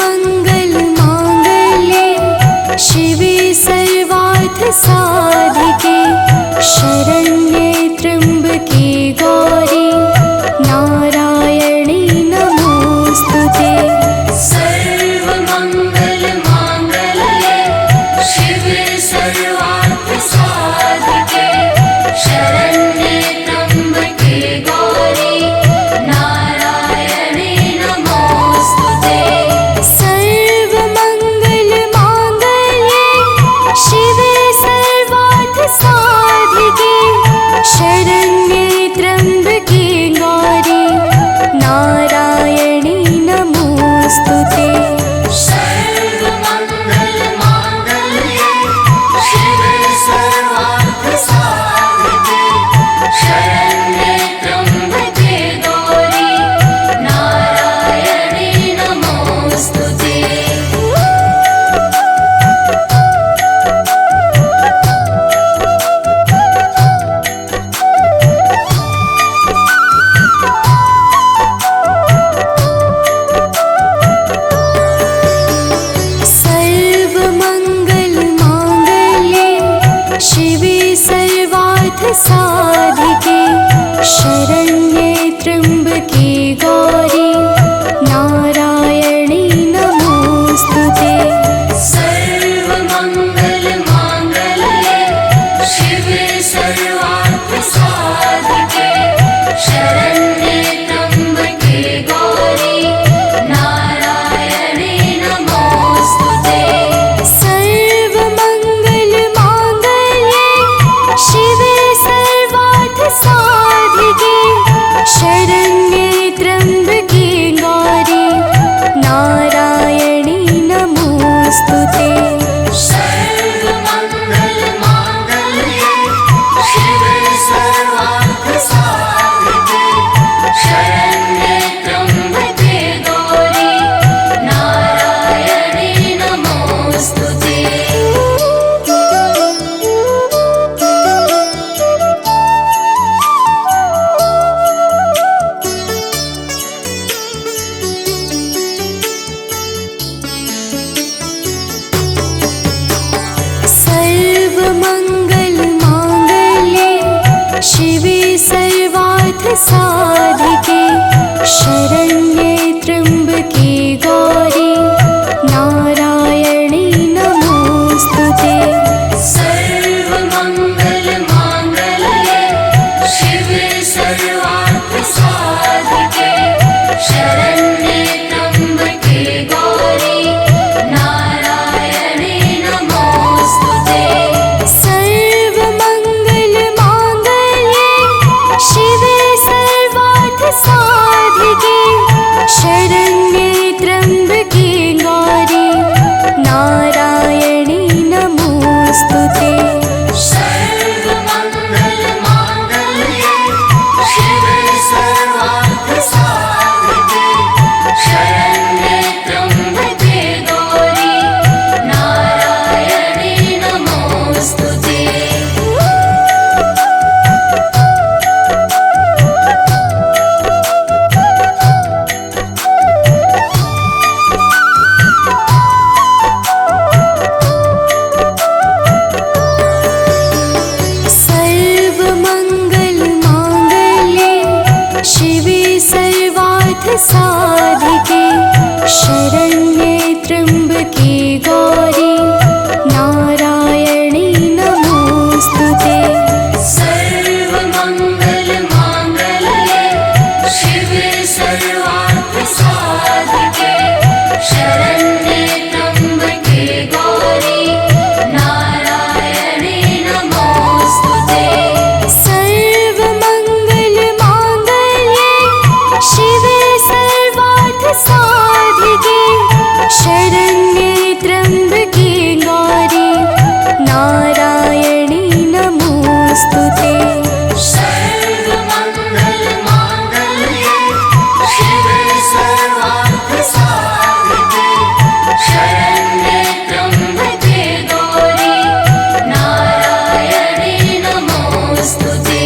सर्वमंगल मांगल्ये शिवे सर्वार्थ साधिके शरण्ये त्र्यंबके गौरी नारायणी नमोस्तुते। सर्वमंगल मांगल्ये शिवे सर्वार्थ साधिके शरण्ये त्र्यंबके गौरी नारायणी नमोस्तुते। सर्वमंगल मांगल्ये शिवे सर्वार्थ साधिके शरण्ये त्र्यंबके गौरी नारायणी नमोस्तुते। सर्वमंगल मांगल्ये शिवे सर्वार्थ साधिके शरण्ये त्र्यंबके गौरी नारायणी नमोस्तुते। सर्वमंगल मांगल्ये शिवे सर्वार्थ साधिके शरण्ये त्र्यंबके गौरी नारायणी नमोस्तुते। सर्वमंगल मांगल्ये शिवे सर्वार्थ साधिके शरण्ये त्र्यंबके गौरी नारायणी नमोस्तुते। सर्वमंगल मांगल्ये शिवे सर्वार्थ साधिके शरण्ये त्र्यंबके गौरी नारायणी नमोस्तुते। सर्वमंगल मांगल्ये शिवे सर्वार्थ साधिके शरण्ये त्र्यंबके गौरी नारायणी नमोस्तुते। सर्वमंगल मांगल्ये शिवे सर्वार्थ साधिके शरण्ये त्र्यंबके गौरी नारायणी नमोस्तुते। सर्वमंगल मांगल्ये शिवे सर्वार्थ साधिके शरण्ये त्र्यंबके गौरी नारायणी नमोस्तुते। सर्वमंगल मांगल्ये शिवे सर्वार्थ साधिके शरण्ये त्र्यंबके गौरी नारायणी नमोस्तुते। सर्वमंगल मांगल्ये शिवे सर्वार्थ साधिके शरण्ये त्र्यंबके गौरी नारायणी नमोस्तुते। सर्वमंगल मांगल्ये शिवे सर्वार्थ साधिके शरण्ये त्र्यंबके गौरी नारायणी नमोस्तुते। सर्वमंगल मांगल्ये शिवे सर्वार्थ साधिके शरण्ये त्र्यंबके गौरी नारायणी नमोस्तुते। सर्वमंगल मांगल्ये शिवे सर्वार्थ साधिके शरण्ये त्र्यंबके गौरी नारायणी नमोस्तुते। सर्वमंगल मांगल्ये शिवे सर्वार्थ साधिके शरण्ये त्र्यंबके गौरी नारायणी नमोस्तुते।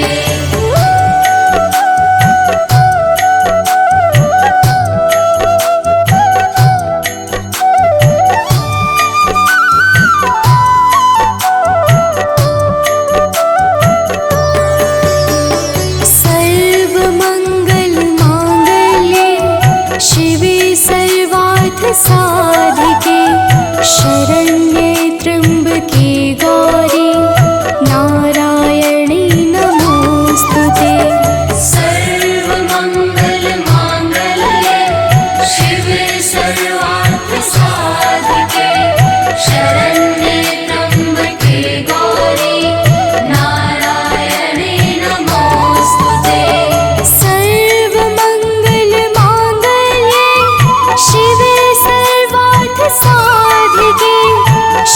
साधिके शरण्ये त्र्यम्बके गौरी नारायणी नमोस्तुते। सर्वमङ्गलमाङ्गल्ये शिवे सर्वार्थसाधिके शरण्ये त्र्यम्बके गौरी नारायणे नमोस्तुते। सर्वमङ्गलमाङ्गल्ये शिवे सर्वार्थसाधिके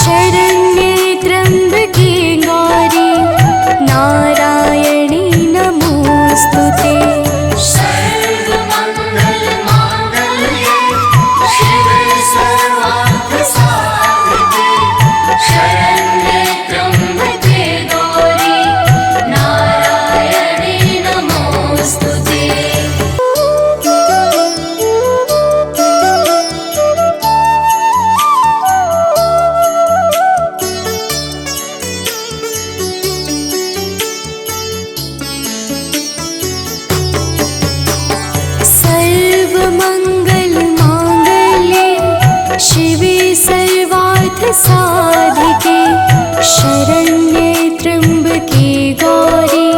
शरण्ये त्र्यम्बके गौरी नारायणी नमोस्तुते। सर्वमङ्गलमाङ्गल्ये शिवे सर्वार्थसाधिके शरण्ये त्र्यम्बके गौरी नारायणे नमोस्तुते। सर्वमङ्गलमाङ्गल्ये शिवे सर्वार्थसाधिके शरण्ये त्र्यम्बके गौरी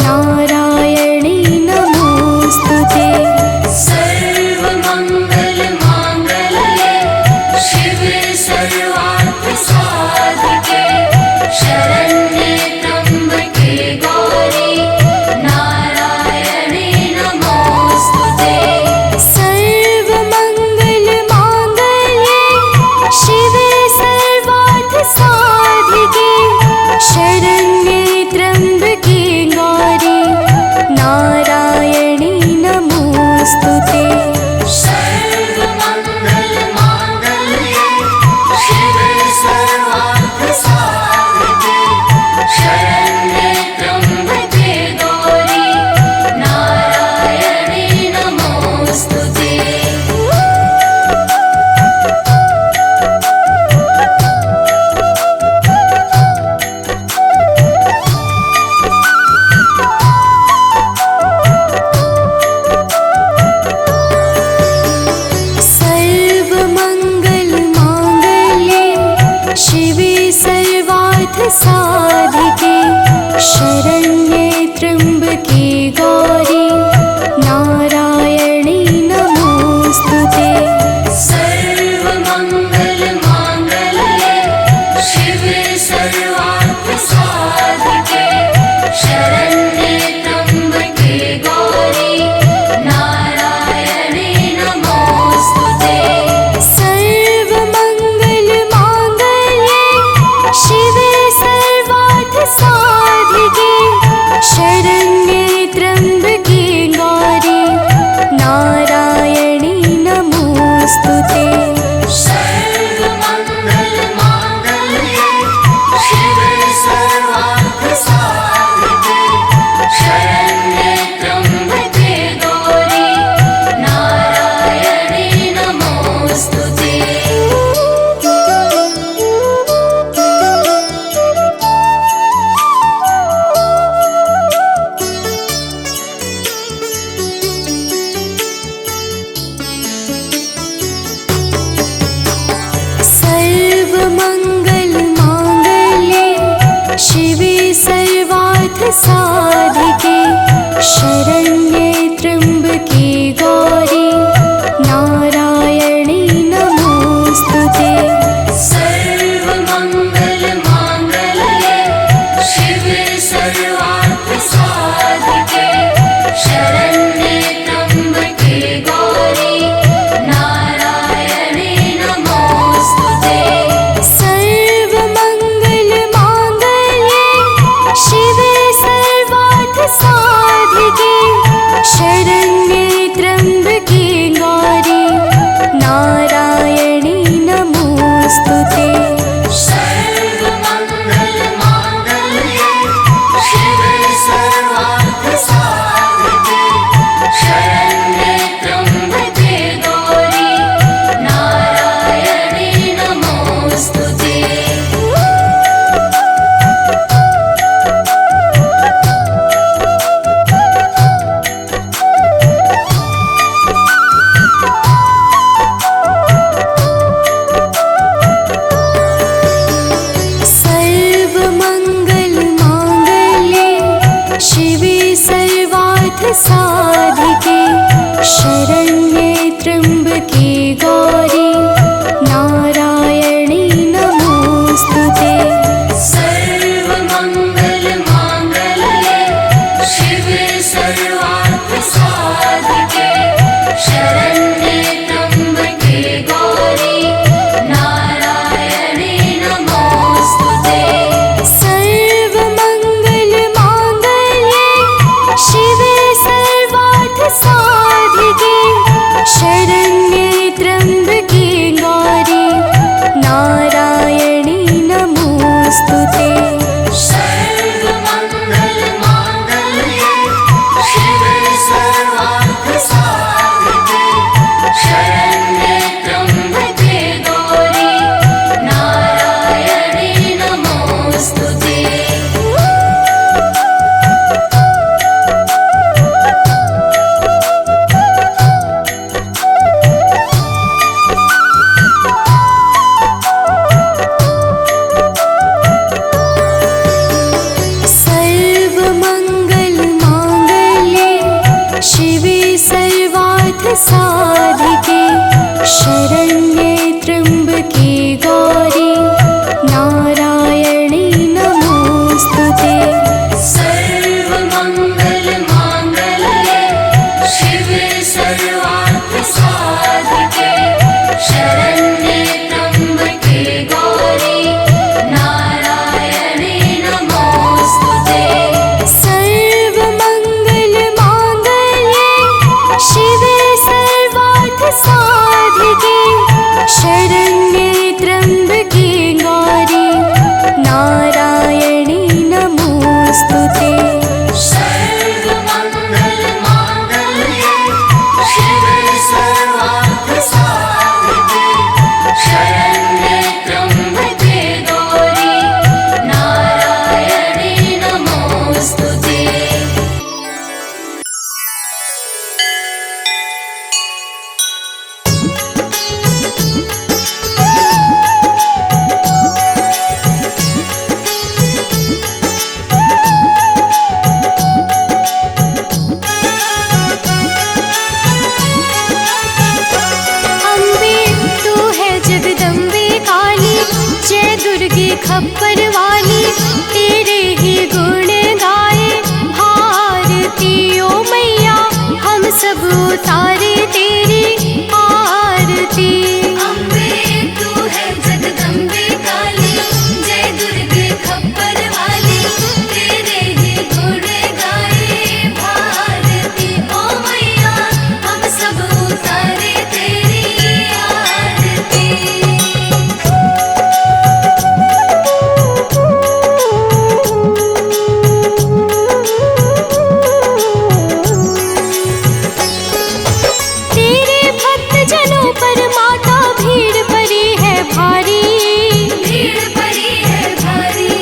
नारायणी नमोस्तुते। सर्वमङ्गलमाङ्गल्ये शिवे सर्वार्थसाधिके शरण्ये त्र्यम्बके गौरी नारायणे नमोस्तुते। सर्वमङ्गलमाङ्गल्ये शिवे सर्वार्थसाधिके शरण्ये त्र्यम्बके गौरी नारायणी नमोस्तुते। सर्वमङ्गलमाङ्गल्ये शिवे सर्वार्थसाधिके शरण्ये त्र्यम्बके गौरी नारायणे नमोस्तुते। सर्वमङ्गलमाङ्गल्ये शिवे सर्वार्थसाधिके शरण्ये त्र्यम्बके गौरी नारायणी नमोस्तुते। सर्वमङ्गलमाङ्गल्ये शिवे सर्वार्थसाधिके शरण्ये त्र्यम्बके गौरी नारायणे नमोस्तुते। सर्वमङ्गलमाङ्गल्ये शिवे सर्वार्थसाधिके शरण्ये त्र्यम्बके गौरी नारायणी नमोस्तुते। सर्वमङ्गलमाङ्गल्ये शिवे सर्वार्थसाधिके शरण्ये त्र्यम्बके गौरी नारायणे नमोस्तुते। सर्वमङ्गलमाङ्गल्ये शिवे सर्वार्थसाधिके शरण्ये त्र्यम्बके गौरी नारायणी नमोस्तुते। सर्वमङ्गलमाङ्गल्ये शिवे सर्वार्थसाधिके शरण्ये त्र्यम्बके गौरी नारायणे नमोस्तुते। सर्वमङ्गलमाङ्गल्ये शिवे सर्वार्थसाधिके साधिके शरण्ये त्र्यम्बके गौरी नारायणी नमोस्तुते। सर्वमङ्गलमाङ्गल्ये शिवे सर्वार्थसाधिके शरण्ये त्र्यम्बके गौरी नारायणी नमोस्तुते। सर्वमङ्गलमाङ्गल्ये शिवे सर्वार्थसाधिके शरण्ये त्र्यम्बके गौरी नारायणी नमोस्तुते। सर्वमङ्गलमाङ्गल्ये शिवे सर्वार्थसाधिके शरण्ये त्र्यम्बके गौरी नारायणी नमोस्तुते। अम्बे तू है जगदम्बे काली, जय दुर्गे खप्पर वाली, तेरे ही गुण गाए भारती ओ मैया, हम सब उतारे तेरी आरती। अम्बे तू है जगदम्बे काली, जय दुर्गे खप्पर वाली, तेरे ही गुण गाए भारती ओ मैया, हम सब उतारे तेरी आरती। तेरे भक्त जनों पर माता भीड़ पड़ी है भारी, भीड़ पड़ी है भारी,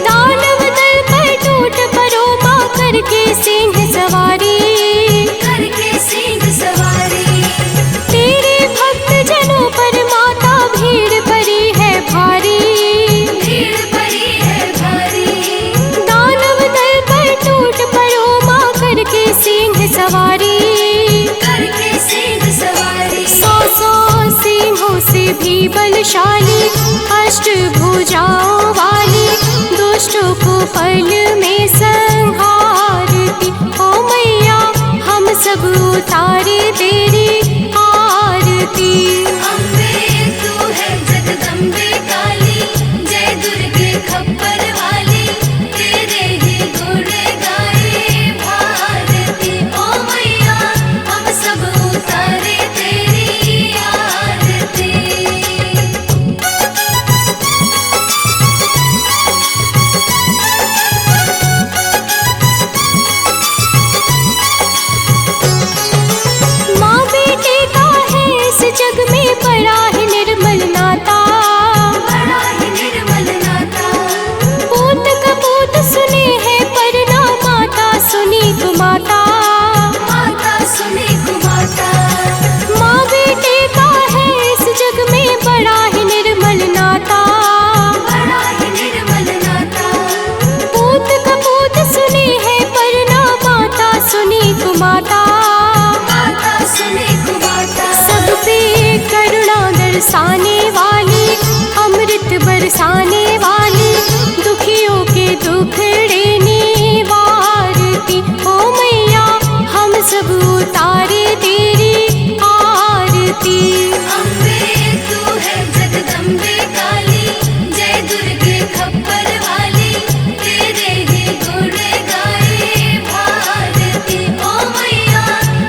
दानव दल पर टूट पड़ो माँ करके सिंह सवारी। करके सिंह सवारी। तेरे भक्त जनों पर माता भीड़ पड़ी है भारी, भीड़ पड़ी है भारी, दानव दल पर टूट पड़ो माँ करके सिंह सवारी। करके सिंह सवारी। सौ सौ सिंहों से भी बलशाली, अष्टभुजाओं वाली, दुष्टों को पल में संहारती ओ मैया, हम सब उतारे तेरी आरती। अम्बे तू है जगदम्बे काली, जय दुर्गे खप्पर वाली, तेरे ही गुण गाए भारती ओ मैया, हम सब उतारे तेरी आरती। माँ बेटे का है इस जग में बड़ा ही निर्मल नाता, बड़ा ही निर्मल नाता, पूत कपूत सुने हैं पर ना माता सुनी कुमाता। माता सुने कुमाता। माँ बेटे का है इस जग में बड़ा ही निर्मल नाता, बड़ा ही निर्मल नाता, पूत कपूत सुने हैं पर ना माता सुनी कुमाता। माता सुने कुमाता। सब पे करुणा दर्शाने वाली, अमृत बरसाने वाली, दुखियों के दुखड़े निवारती ओ मैया, हम सब उतारे तेरी आरती। अम्बे तू है जगदम्बे काली, जय दुर्गे खप्पर वाली, तेरे ही गुण गाए भारती ओ मैया,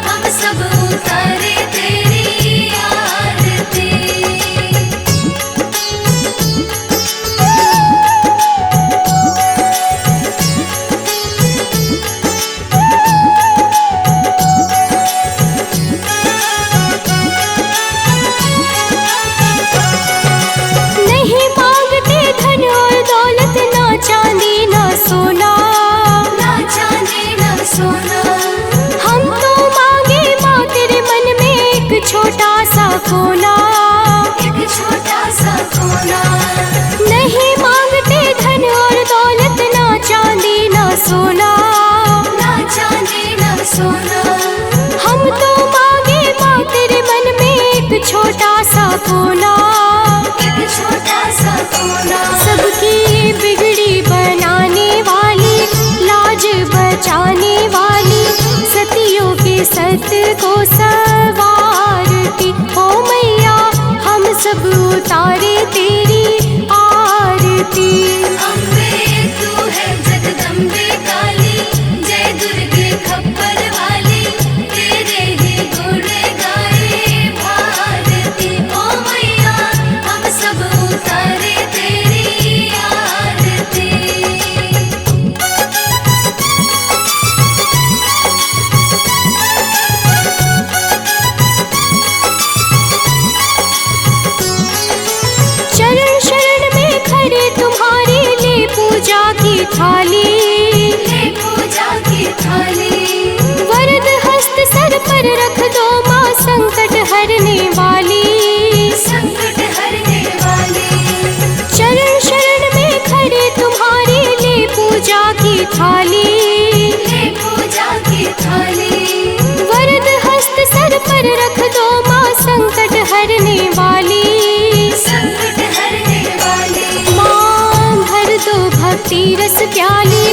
हम सब उतारे तेरी आरती। नहीं मांगते धन और दौलत, ना चांदी ना सोना, ना चांदी ना सोना, हम तो मांगे माँ तेरे मन में एक सत को सवारती। ओ मैया हम सब उतारे तेरी आरती। अम्बे तू है जगदम्बे काली, जय दुर्गे खप्पर वाली, तेरे ही गुण गाए भारती। ओ मैया हम सब उतारे तेरी आरती। चरण शरण में खड़े तुम्हारे ले पूजा की थाली। ले पूजा की थाली, वरद हस्त सर पर रख दो माँ संकट हरने वाली। संकट हरने वाली। चरण शरण में खड़े तुम्हारे ले पूजा की थाली। ले पूजा की थाली, वरद हस्त सर पर रख दो माँ संकट हरने वाली। संकट हरने वाली। माँ भर दो भक्ति रस प्याली,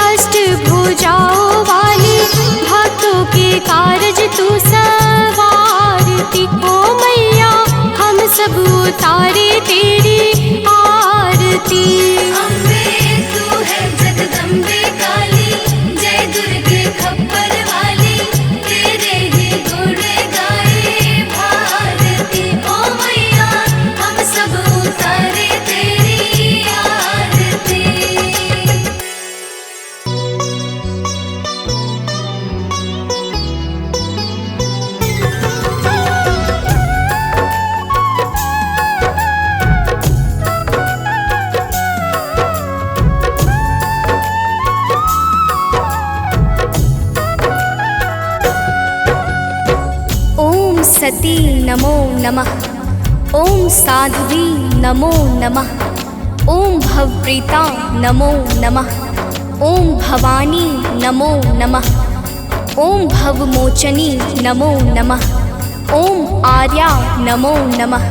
अष्ट भुजाओं वाली, भक्तों के कारज तू सवारती। ओ मैया हम सब उतारे तेरी आरती। अम्बे तू है जगदम्बे काली, जय दुर्गे खप्पर वाली, तेरे ही गुण गाए भारती। ओ मैया हम सब उतारे तेरी आरती। ओम सती नमो नमः। ओम साध्वी नमो नमः। ओम भवप्रीता नमो नमः। ओम भवानी नमो नमः। ओम भवमोचनी नमो नमः। ओम आर्या नमो नमः।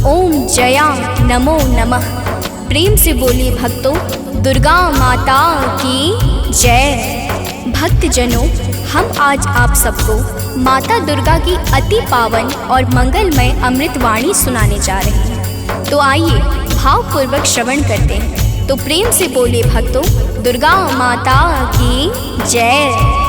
ओम जया नमो नमः। प्रेम से बोलिए भक्तों, दुर्गा माता की जय। भक्तजनों, हम आज आप सबको माता दुर्गा की अति पावन और मंगलमय अमृतवाणी सुनाने जा रहे हैं। तो आइए भावपूर्वक श्रवण करते हैं। तो प्रेम से बोले भक्तों, दुर्गा माता की जय।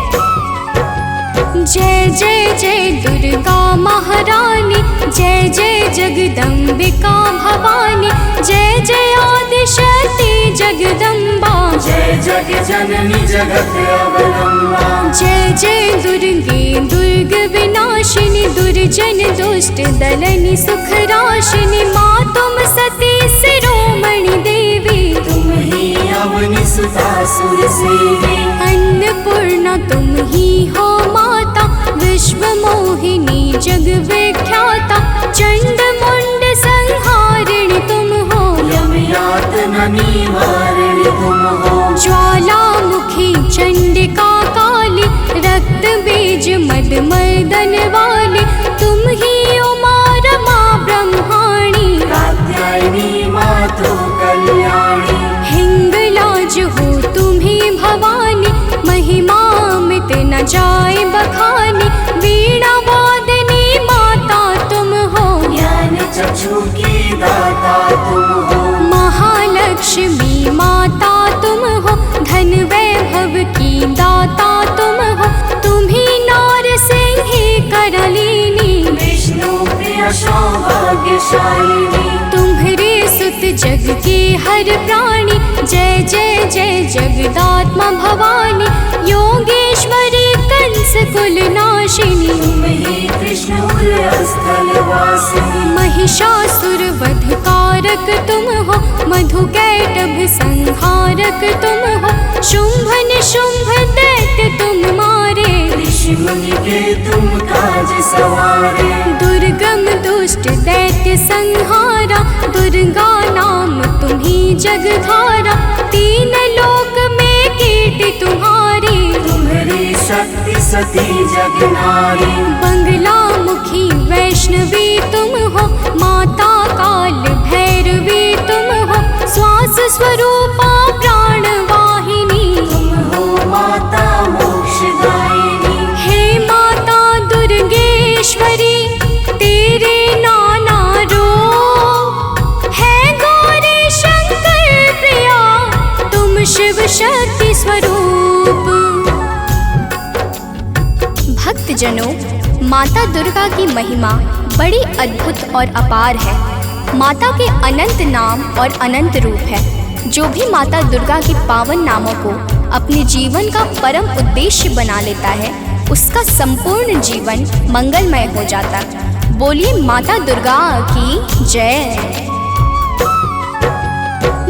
जय जय जय दुर्गा महारानी, जय जय जगदम्बिका भवानी, जय जय आदिशक्ति जगदम्बा, जय जग जननी जगत अवलंबा। जय जय दुर्गे दुर्ग विनाशिनी, दुर्जन दुष्ट दलनी सुख राशिनी। माँ तुम सती शिरोमणि देवी, तुम ही अवनि सुता सुर सेवी। अन्नपूर्णा तुम ही हो माता, विश्व मोहिनी जग विख्याता। चंड मुंड संहारिणी तुम हो, यम यातना निवारिणी तुम हो। ज्वालामुखी चंडिका काली, रक्त बीज मद मर्दन वाली। तुम ही उमा रमा ब्रह्माणी, कात्यायनी मातु कल्याणी। हिंगलाज हो तुम ही भवानी, महिमा मिट न जाए बखानी। वीणा वादनी माता तुम हो, ज्ञान चक्षु की दाता तुम हो। महालक्ष्मी माता तुम हो, धन वैभव की दाता तुम हो। तुम ही नार सिंही करलिनी, विष्णु प्रिय सौभाग्यशालिनी। तुम्हारे सुत जग के हर प्राणी, जय जय जय जगदात्मा भवानी। योगेश्वरी कंस कुल नाशिनी, तुम ही कृष्ण स्थल वासिनी। महिषासुर वध कारक तुम हो, मधु कैटभ संहारक तुम हो। शुंभ निशुंभ दैत्य तुम मारे, ऋषि मुनि के तुम काज सवारे। दुर्गम दुष्ट दैत्य संहारा, दुर्गा नाम तुम्ही जगधारा। तीन लोक में कीर्ति तुम्हारी, तुम्हारी शक्ति सती जग नारी। बंगला मुखी वैष्णवी तुम हो, माता काल भैरवी तुम हो। श्वास स्वरूपा प्राण वाहिनी, तुम हो माता मोक्षदायिनी। हे माता भक्तजनों, माता दुर्गा की महिमा बड़ी अद्भुत और अपार है। माता के अनंत नाम और अनंत रूप है। जो भी माता दुर्गा के पावन नामों को अपने जीवन का परम उद्देश्य बना लेता है, उसका संपूर्ण जीवन मंगलमय हो जाता। बोलिए माता दुर्गा की जय।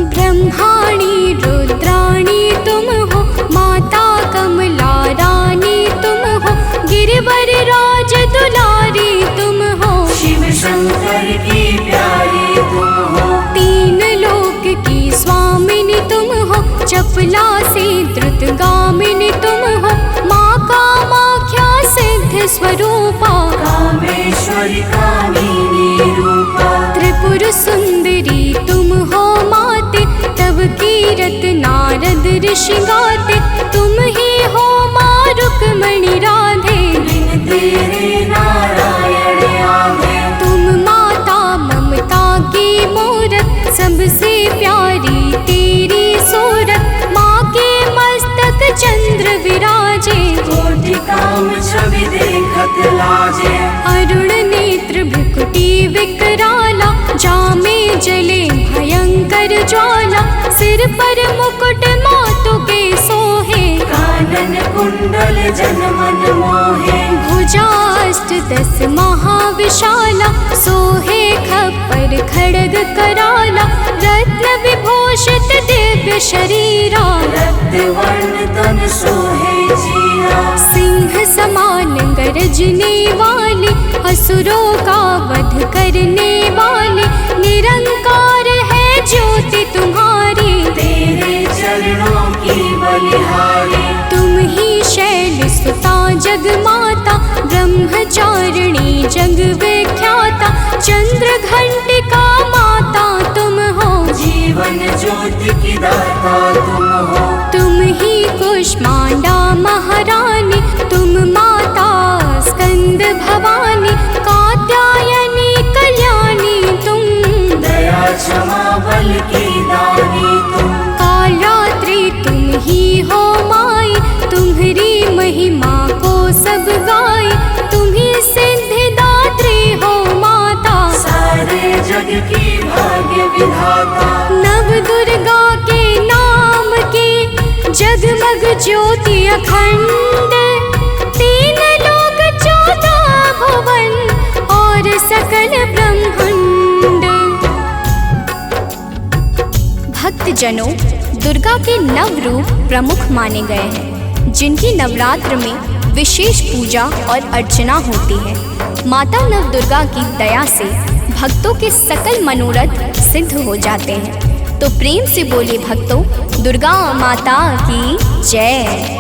ब्रह्माणी रुद्राणी तुम हो, माता कमला रानी तुम हो, गिरिवर राज दुलारी तुम हो, शिव शंकर की प्यारी तुम हो, तीन लोक की स्वामिनी तुम हो, चपला से द्रुतगामिनी तुम हो, माँ कामाख्या सिद्ध स्वरूपा, कामेश्वरी कामिनी रूपा, त्रिपुर सुंदरी तुम हो माते, तब कीरत नारद ऋषि गाते, तुम ही हो माँ रुक्मणी राधे, बिन तेरे नारायण आगे, तुम माता ममता की मूरत, सबसे प्यारी तेरी सूरत, माँ के मस्तक चंद्र विराजे, कोटि काम छवि देखत लाजे, अरुण नेत्र भ्रुकुटी विकराला, जामे जले भयंकर ज्वाला, सिर पर मुकुट मातु के सोहे, कानन कुंडल जन मन मोहे, भुजाष्ट 10 महाविशाला, सोहे खप्पर खड्ग कराला, रत्न विभूषित दिव्य शरीरा, रक्त वर्ण तन सोहे जीरा, सिंह समान गरजने वाले, असुरों का वध करने वाले, निरंकार है ज्योति तुम्हारी, तेरे चरणों की बलिहारी, तुम ही शैल सुता जग माता, ब्रह्मचारिणी जग विख्याता, चंद्र घंटिका माता तुम हो, जीवन ज्योति की दाता तुम हो, तुम ही कुष्मांडा महारानी, तुम माता स्कंद भवानी, कात्यायनी कल्याणी तुम, दया क्षमा बल की दानी तुम, कालरात्रि तुम ही हो माई, तुम्हारी महिमा को सब गाए, तुम ही सिद्धिदात्री हो माता, सारे जग की भाग्य विधाता, नव दुर्गा के नाम की जगमग ज्योति अखंड, 3 लोक 14 भुवन और सकल ब्रह्मांड। भक्तजनों, दुर्गा के नव रूप प्रमुख माने गए हैं, जिनकी नवरात्र में विशेष पूजा और अर्चना होती है। माता नव दुर्गा की दया से भक्तों के सकल मनोरथ सिद्ध हो जाते हैं। तो प्रेम से बोले भक्तों, दुर्गा माता की जय।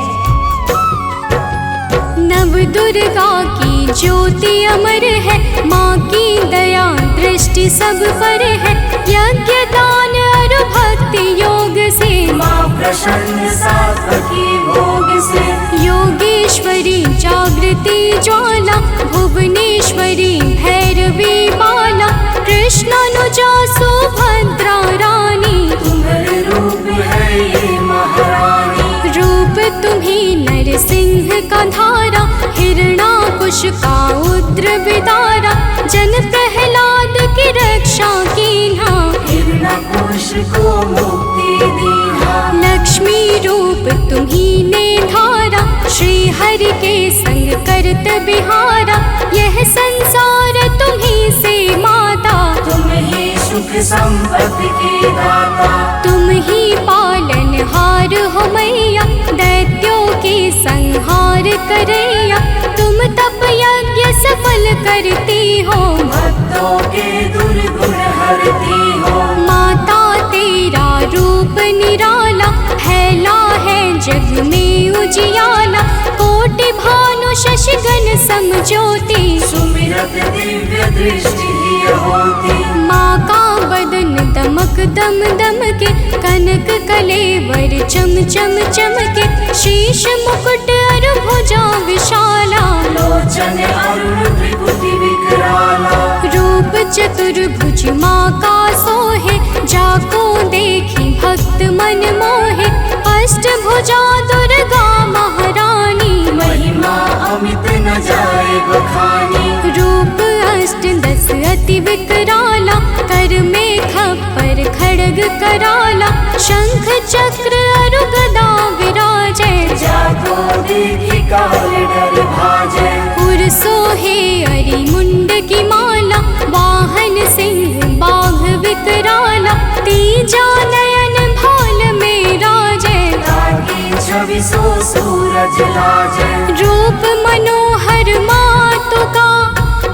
नव दुर्गा की ज्योति अमर है, माँ की दया दृष्टि सब पर है, यज्ञ दान और भक्ति योग से, माँ प्रसन्न सात्वकी भोग से, योगेश्वरी जागृति ज्वाला, भुवनेश्वरी भैरवी माला, कृष्णानुजा सुभद्रा रानी, तुम्हारे रूप है ये महारानी, रूप तुम्ही नरसिंह का धारा, हिरणाकुश का उग्र विदारा, जन प्रहलाद की रक्षा कीन्हा, हिरण्यकुश को मुक्ति दीना, लक्ष्मी रूप तुम्ही ने धारा, श्री हरि के संग करत बिहारा, यह संसार तुम्ही से माता, तुम ही सुख संपत्ति की दाता, तुम ही पालनहार हो मैया, दैत्यों के संहार करैया, तुम तप यज्ञ सफल करती हो, भक्तों के दुर्गुण हरती हो, माता तेरा रूप निराला, फैला है जग में उजियाला, कोटि भानु शशिगण समज्योति, सुमिरत दिव्य दृष्टि ही होती, माँ का बदन दमक दम दम के, कनक कलेवर चम चम चमके, शीश मुकुट और भुजा विशाला, लोचन अरुण त्रिपुटी विकराला, रूप चतुर्भुज माँ का सोहे, जाको देखी भक्त मन मोहे, अष्टभुजा दुर्गा महारानी, महिमा अमित न जाए बखानी। रूप अष्ट दस अति विकराला, कर में खप्पर खड्ग कराला। शंख चक्र अरु गदा विराजे, जाको देखी काल डर भाजे। उर सोहे अरि मुंड की माला, वाहन सिंह बाघ विकराला। तीजा नयन भाल में राजे, ताकि छवि सो सूरज लाजे। रूप मनोहर मातु का,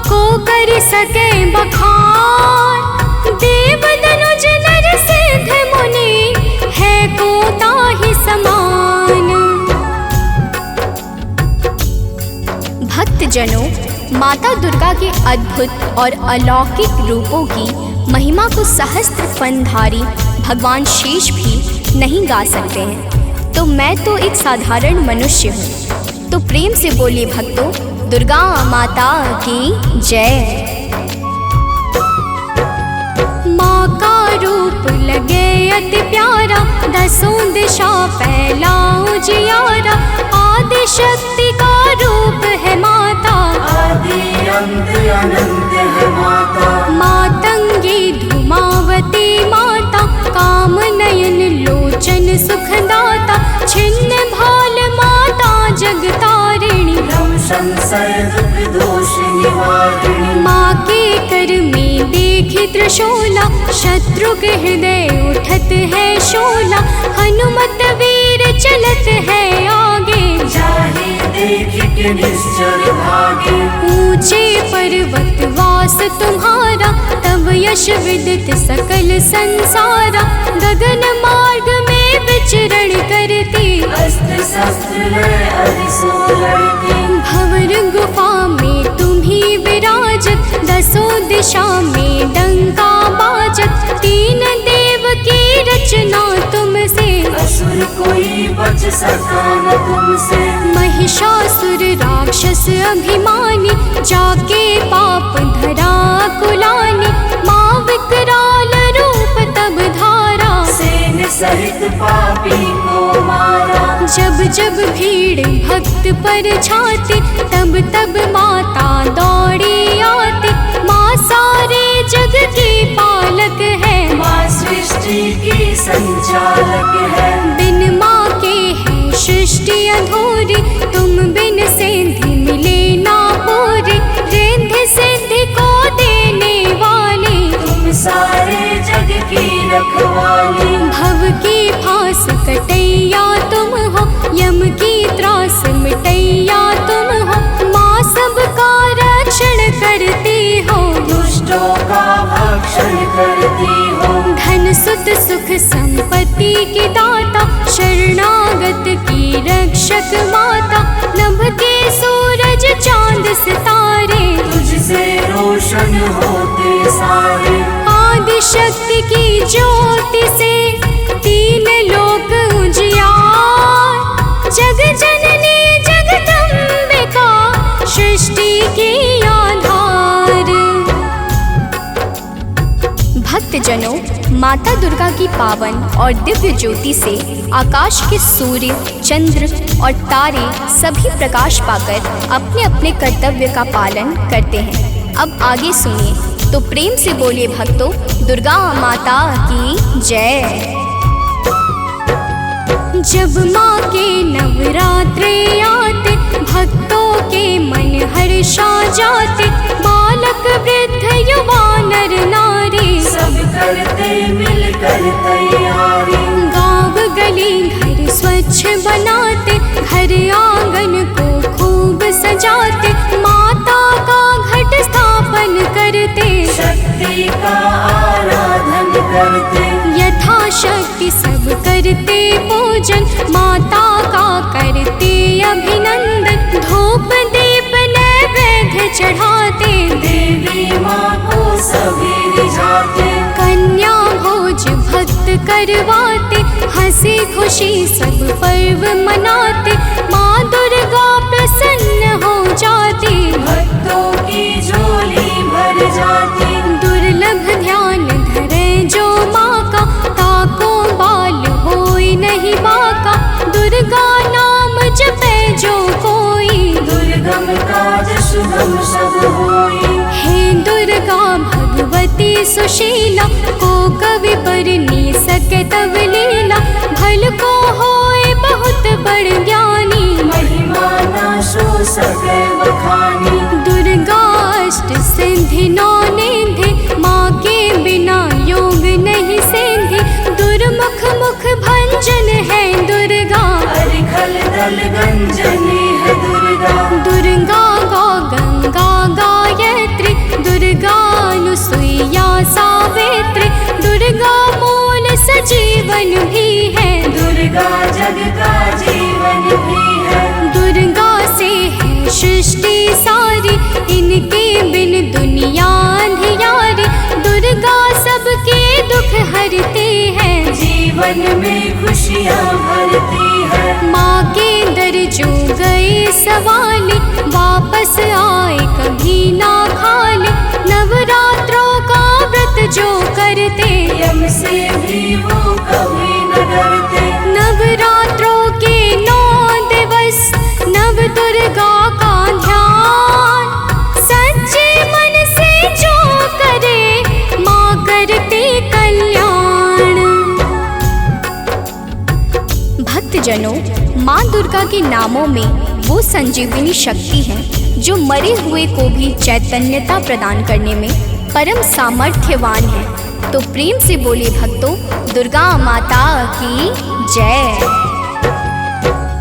को कर सके बखान। देव दनुज नर सिद्ध मुनि, है को ताहि समान। भक्तजनों, माता दुर्गा के अद्भुत और अलौकिक रूपों की महिमा को सहस्त्र फनधारी भगवान शेष भी नहीं गा सकते हैं। तो मैं तो एक साधारण मनुष्य हूँ। तो प्रेम से बोलिए भक्तों, दुर्गा माता की जय। माँ का रूप लगे अति प्यारा, दसों दिशा फैला उजियारा। आदि शक्ति का रूप है माता, आदि अंत अनंत है माता। मातंगी धूमावती माता, काम नयन लोचन सुखदाता। छिन्न भाल माता जगतारिणी, भ्रम संशय दुख दोष निवारिणी। माँ के कर में देखी त्रिशूला, शत्रु के हृदय उठत है शोला। हनुमत वीर चलत है आगे, जाहि देख के निश्चर भागे। ऊंचे पर्वत वास तुम्हारा, तब यश विदित सकल संसारा। गगन मार्ग में विचरण करती, अस्त्र शस्त्र लय अरिसो लड़ती। भंवर गुफा में तुम्ही विराजत, दसों दिशा में डंका बाजत। तीन देव की रचना तुमसे, असुर कोई बच सका न तुमसे। महिषासुर राक्षस अभिमानी, जाके पाप धरा कुलानी। माँ विकराल रूप तब धारा, सेन सहित पापी को मारा। जब जब भीड़ भक्त पर छाती, तब तब माता दौड़ी आती। माँ सारे जग की पालक है, माँ सृष्टि की संचालक है। बिन माँ के है सृष्टि अधूरी, तुम बिन सिद्धि मिले ना पूरी। रिद्धि सिद्धि को देने वाली, तुम सारे जग की रखवाली। भव की फांस कटैया तुम हो, यम की त्रास मिटैया तुम हो। माँ सबका रक्षण करती हो, दुष्टों का भक्षण करती हो। धन सुत सुख संपत्ति की दाता, शरणागत की रक्षक माता। नभ के सूरज चांद सितारे, तुझसे रोशन होते सारे। आदि शक्ति की ज्योति से, तीन लोक उजियार। जग जननी जगदम्बिका, सृष्टि की आधार। भक्तजनों, माता दुर्गा की पावन और दिव्य ज्योति से आकाश के सूर्य, चंद्र और तारे सभी प्रकाश पाकर अपने अपने कर्तव्य का पालन करते हैं। अब आगे सुनिए, तो प्रेम से बोलिए भक्तों, दुर्गा माता की जय। जब माँ के नवरात्रे आते, भक्तों के मन हर्षा जाते। बालक वृद्ध युवा नर नारी, सब करते मिलकर तैयारी। गाँव गली घर स्वच्छ बनाते, घर आंगन को खूब सजाते। माता का घट स्थापन करते, शक्ति का आराधन करते। यथाशक्ति सब करते पूजन, माता का करते अभिनंदन। धूप दीप नैवेद्य चढ़ाते, देवी माँ को सभी रिझाते। कन्या भोज भक्त करवाते, हंसी खुशी सब पर्व मनाते। माँ दुर्गा प्रसन्न हो जाती, भक्तों की झोली भर जाती। दुर्लभ ध्यान धरे जो माँ का, ताको बाल होई नहीं बाका। दुर्गा नाम जपे जो कोई, सुशीला, को कवि पर नी सके तब लीला। भल को होए बहुत बड़ ज्ञानी, महिमा ना सो सके बखानी। दुर्गाष्ट सिद्धि नौ निधि, माँ के बिना योग नहीं सिद्धि। दुर्मुख मुख भंजन है दुर्गा, अरिखल दल गंजनी है दुर्गा। दुर्गा गौ गंगा गायत्री, दुर्गा अनुसुईया सावित्री। दुर्गा मूल सजीवन भी है, दुर्गा जग का जीवन भी है। दुर्गा से है सृष्टि सारी, इनके बिन दुनिया अंधियारी। दुर्गा सबके दुख हरती है, जीवन में खुशियाँ भरती है। माँ के दर जो गए सवाली, वापस आए कभी ना खाली। नवरात्रों का व्रत जो करते, यम से भी वो कभी न डरते। नवरात्रों के 9 दिवस, नव दुर्गा का ध्यान। सच्चे मन से जो करे, माँ करते कल्याण। भक्तजनों, माँ दुर्गा के नामों में वो संजीवनी शक्ति है जो मरे हुए को भी चैतन्यता प्रदान करने में परम सामर्थ्यवान है। तो प्रेम से बोले भक्तों, दुर्गा माता की जय।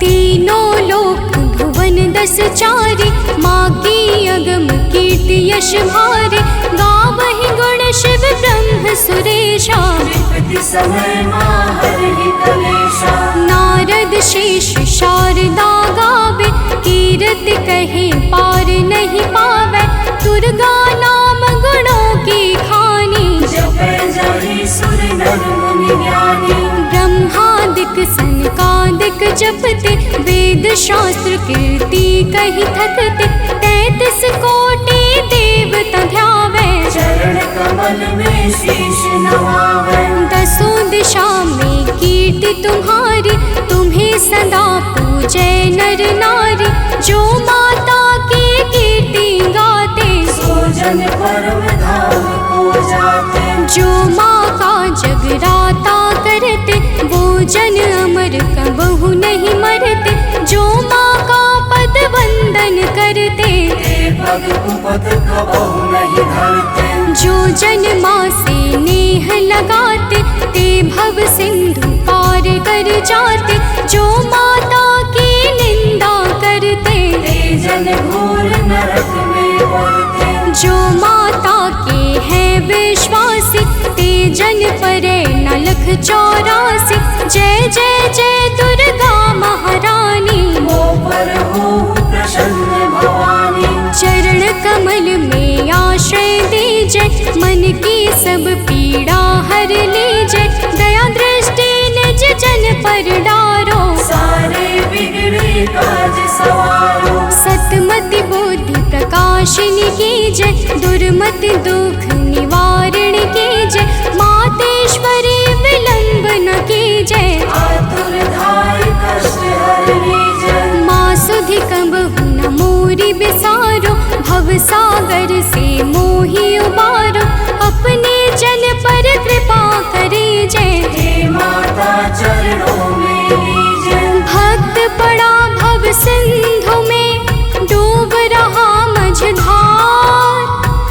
तीनों लोक भुवन 10 चारी, माँ की अगम कीर्ति यश भारे। गावहि गुण शिव ब्रह्म सुरेशा, विपत्ति समय माँ हरहि कलेशा। नारद शेष शारदा गावे, कीर्ति कहे पार नहीं पावे। दुर्गा नाम गुणों की खानी, जपे जाहि सुर नर मुनि ज्ञानी। ब्रह्मादिक सनकादिक जपते, वेद शास्त्र कीर्ति कही थकते। 33 कोटि देवता ध्यावे, चरण कमल में शीश नवावे। 10 दिशा में कीर्ति तुम्हारी, तुम्हें सदा पूजे नर नारी। जो माता की कीर्ति गाते, सो जन परम धाम को जाते। जो माँ का जगराता करते, वो जन अमर कबहु नहीं मरते। जो माँ का पद वंदन करते, ए पग कुपथ कबहु नहीं धरते। जो जन माँ से नेह लगाते, ते भव सिंधु पार कर जाते। जो माता की निंदा करते, ते जन घोर नरक में पड़ते। जो माता के हैं विश्वासी, ते जन परे न लख 84। जय जय जय दुर्गा महारानी, मो पर हो प्रसन्न भवानी। चरण कमल में आश्रय दीजिए, मन की सब पीड़ा हर लीजिए। दया दृष्टि निज जन पर डारो, सारे बिगड़े काज सवारो। सतमति बुद्धि प्रकाशिनी कीजिए, दुर्मति दुख निवारण कीजिए। मातेश्वरी विलंब न कीजिए, आतुर धाय कष्ट हर लीजय। माँ सुधि कबहु न मोरी बिसारो, भव सागर से मोहि उबारो। अपने जन पर कृपा करीजय, हे माता चरणों में लीजय। भक्त पड़ा भव सिंधु में, डूब रहा मझधार।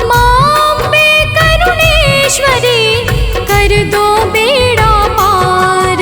माँ अम्बे करुणेश्वरी, कर दो बेड़ा पार।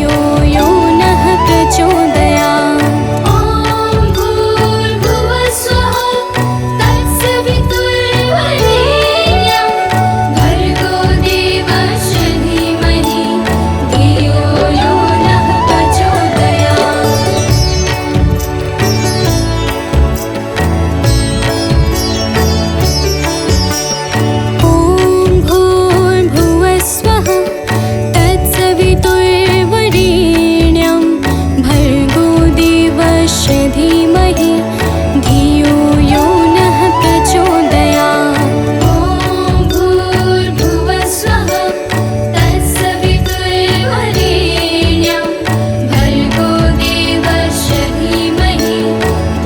धियो यो नः प्रचोदयात्। ॐ भूर्भुवः स्वः तत्सवितुर्वरेण्यं भर्गो देवस्य धीमहि धियो यो नः प्रचोदयात्। ॐ भूर्भुवः स्वः तत्सवितुर्वरेण्यं भर्गो देवस्य धीमहि धियो यो नः प्रचोदयात्। ॐ भूर्भुवः स्वः तत्सवितुर्वरेण्यं भर्गो देवस्य धीमहि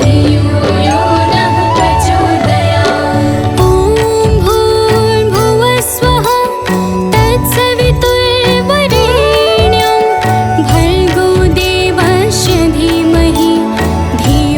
धियो यो नः प्रचोदयात्। ॐ भूर्भुवः स्वः तत्सवितुर्वरेण्यं भर्गो देवस्य धीमहि धियो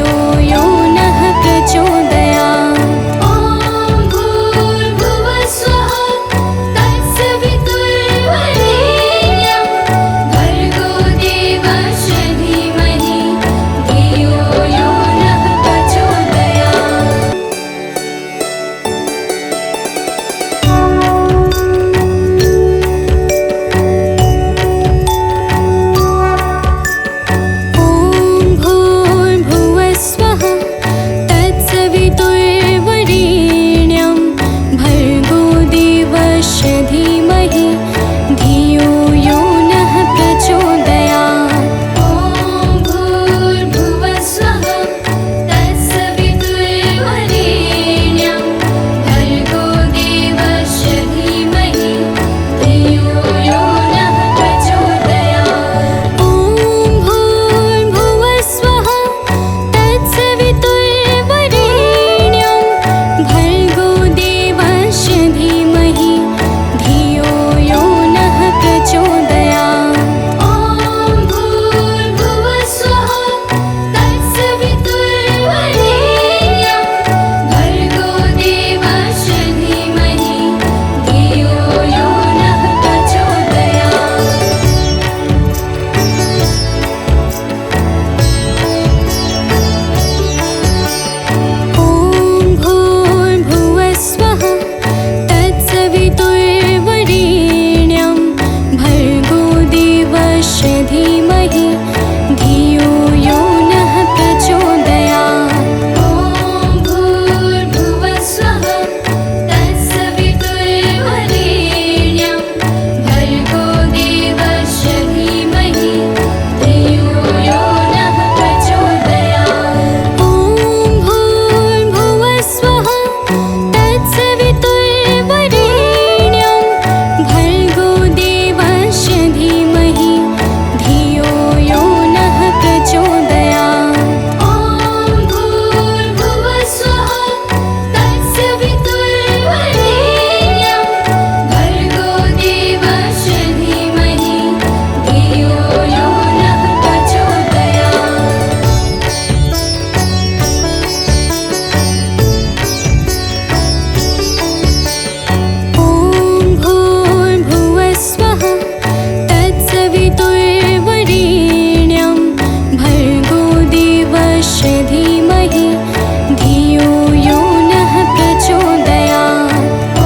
धीमहि धियो यो नः प्रचोदयात्। ॐ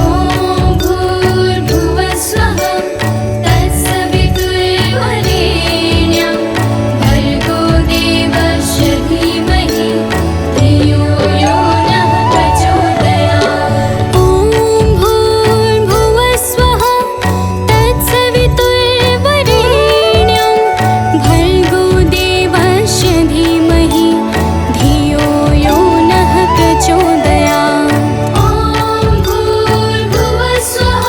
भूर्भुवस्वः तत्सवितुर्वरेण्यं भर्गो देवस्य धीमहि धियो यो नः प्रचोदयात्। ॐ भूर्भुवस्वः तत्सवितुर्वरेण्यं भर्गो देवस्य धीमहि धियो यो नः प्रचोदयात्। ॐ भूर्भुवस्वः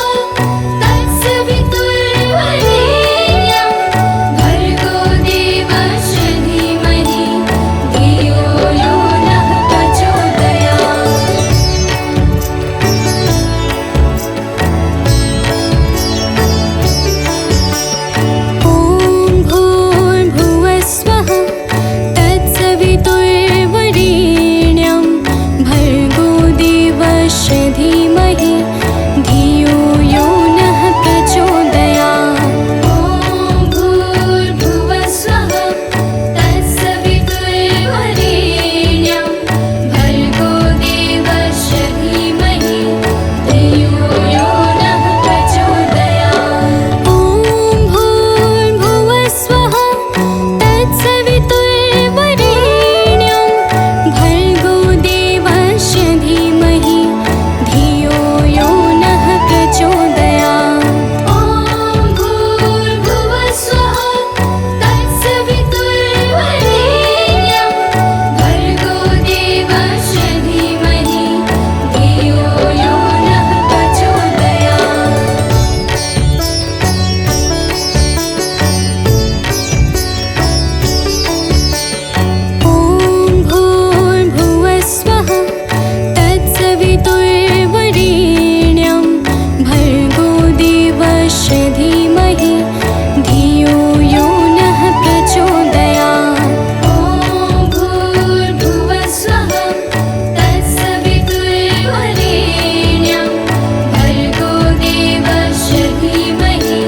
तत्सवितुर्वरेण्यं भर्गो देवस्य धीमहि धियो यो नः प्रचोदयात्। ॐ भूर्भुवस्वः तत्सवितुर्वरेण्यं भर्गो देवस्य धीमहि धियो यो नः प्रचोदयात्। ॐ भूर्भुवस्वः तत्सवितुर्वरेण्यं भर्गो देवस्य धीमहि धियो यो नः प्रचोदयात्। ॐ भूर्भुवस्वः तत्सवितुर्वरेण्यं भर्गो देवस्य धीमहि धियो यो नः प्रचोदयात्। ॐ भूर्भुवस्वः तत्सवितुर्वरेण्यं भर्गो देवस्य धीमहि धियो यो नः प्रचोदयात्। ॐ भूर्भुवस्वः तत्सवितुर्वरेण्यं भर्गो देवस्य धीमहि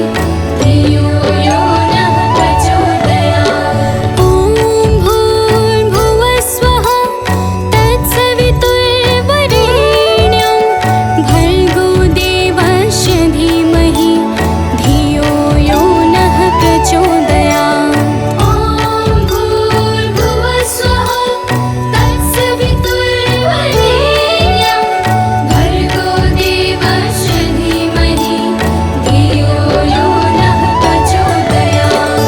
धियो यो नः प्रचोदयात्। ॐ भूर्भुवस्वः तत्सवितुर्वरेण्यं भर्गो देवस्य धीमहि धियो यो नः प्रचोदयात्। ॐ भूर्भुवस्वः तत्सवितुर्वरेण्यं भर्गो देवस्य धीमहि धियो यो नः प्रचोदयात्।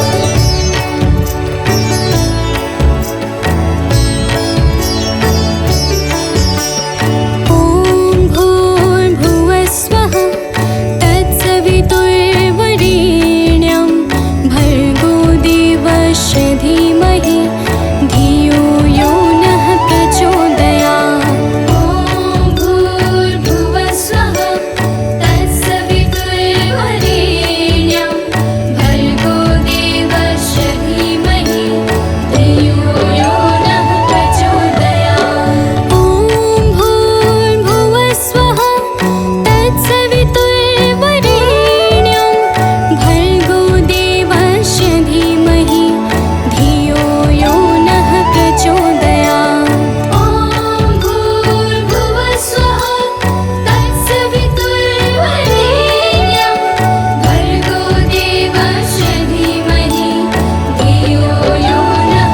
ॐ भूर्भुवस्वः तत्सवितुर्वरेण्यं भर्गो देवस्य धीमहि धियो यो नः प्रचोदयात्। ॐ भूर्भुवस्वः तत्सवितुर्वरेण्यं भर्गो देवस्य धीमहि धियो यो नः प्रचोदयात्। ॐ भूर्भुवस्वः तत्सवितुर्वरेण्यं भर्गो देवस्य धीमहि धियो यो नः प्रचोदयात्। ॐ भूर्भुवस्वः तत्सवितुर्वरेण्यं भर्गो देवस्य धीमहि धियो यो नः प्रचोदयात्। ॐ भूर्भुवस्वः तत्सवितुर्वरेण्यं भर्गो देवस्य धीमहि धियो यो नः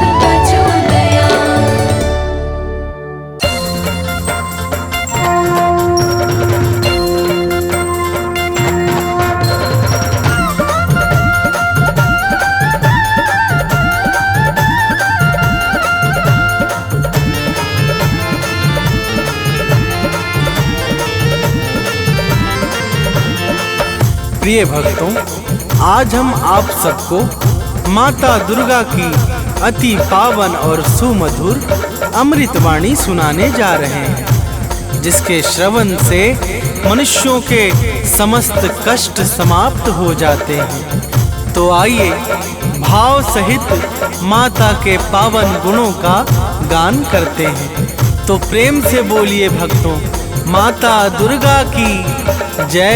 प्रिय भक्तों, आज हम आप सबको माता दुर्गा की अति पावन और सुमधुर अमृतवाणी सुनाने जा रहे हैं, जिसके श्रवण से मनुष्यों के समस्त कष्ट समाप्त हो जाते हैं। तो आइए भाव सहित माता के पावन गुणों का गान करते हैं। तो प्रेम से बोलिए भक्तों, माता दुर्गा की जय।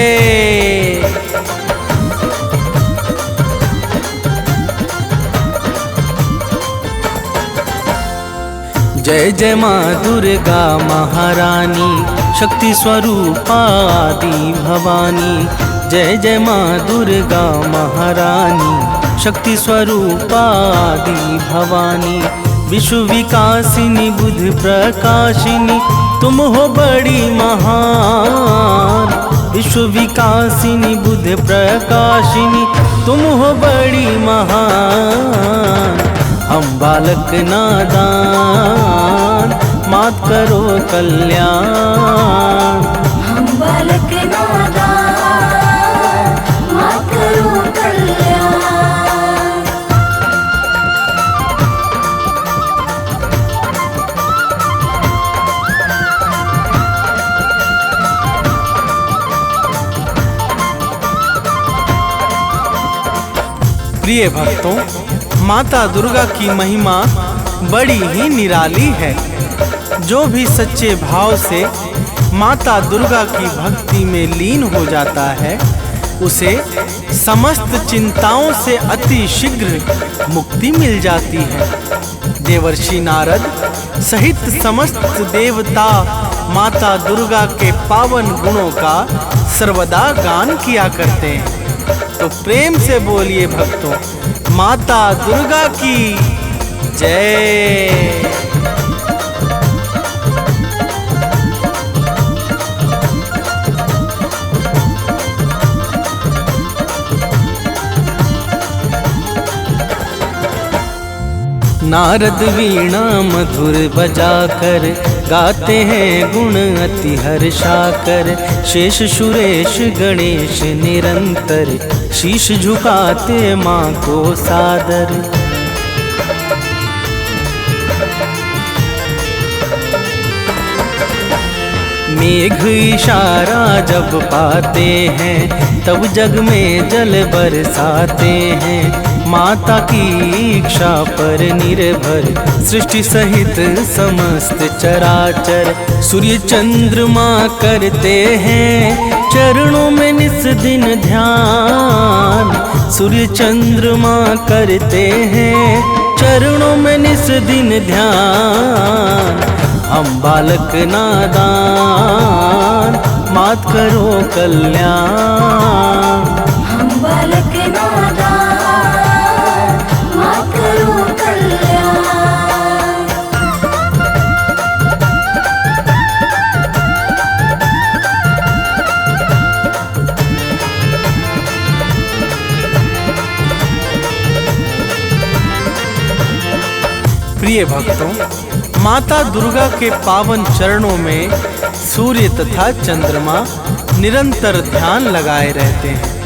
जय जय माँ दुर्गा महारानी, शक्ति स्वरूपा आदि भवानी। जय जय माँ दुर्गा महारानी, शक्ति स्वरूपा आदि भवानी। विश्व विकासिनी बुद्ध प्रकाशिनी, तुम हो बड़ी महान। विश्व विकासिनी बुद्ध प्रकाशिनी, तुम हो बड़ी महान। हम बालक नादान, मात करो कल्याण। हम बालक नादान, मात करो कल्याण। प्रिय भक्तों, माता दुर्गा की महिमा बड़ी ही निराली है। जो भी सच्चे भाव से माता दुर्गा की भक्ति में लीन हो जाता है, उसे समस्त चिंताओं से अति शीघ्र मुक्ति मिल जाती है। देवर्षि नारद सहित समस्त देवता माता दुर्गा के पावन गुणों का सर्वदा गान किया करते हैं। तो प्रेम से बोलिए भक्तों, माता दुर्गा की जय। नारद वीणा मधुर बजाकर गाते हैं गुण अति हर्षाकर। शेष सुरेश गणेश निरंतर शीश झुकाते माँ को सादर। मेघ इशारा जब पाते हैं, तब जग में जल बरसाते हैं। माता की इच्छा पर निर्भर सृष्टि सहित समस्त चराचर। सूर्य चंद्रमा करते हैं चरणों में निस दिन ध्यान। सूर्य चंद्रमा करते हैं चरणों में निस दिन ध्यान। हम बालक नादान, मात करो कल्याण। हम बालक नादान, मात करो कल्याण। प्रिय भक्तों, माता दुर्गा के पावन चरणों में सूर्य तथा चंद्रमा निरंतर ध्यान लगाए रहते हैं।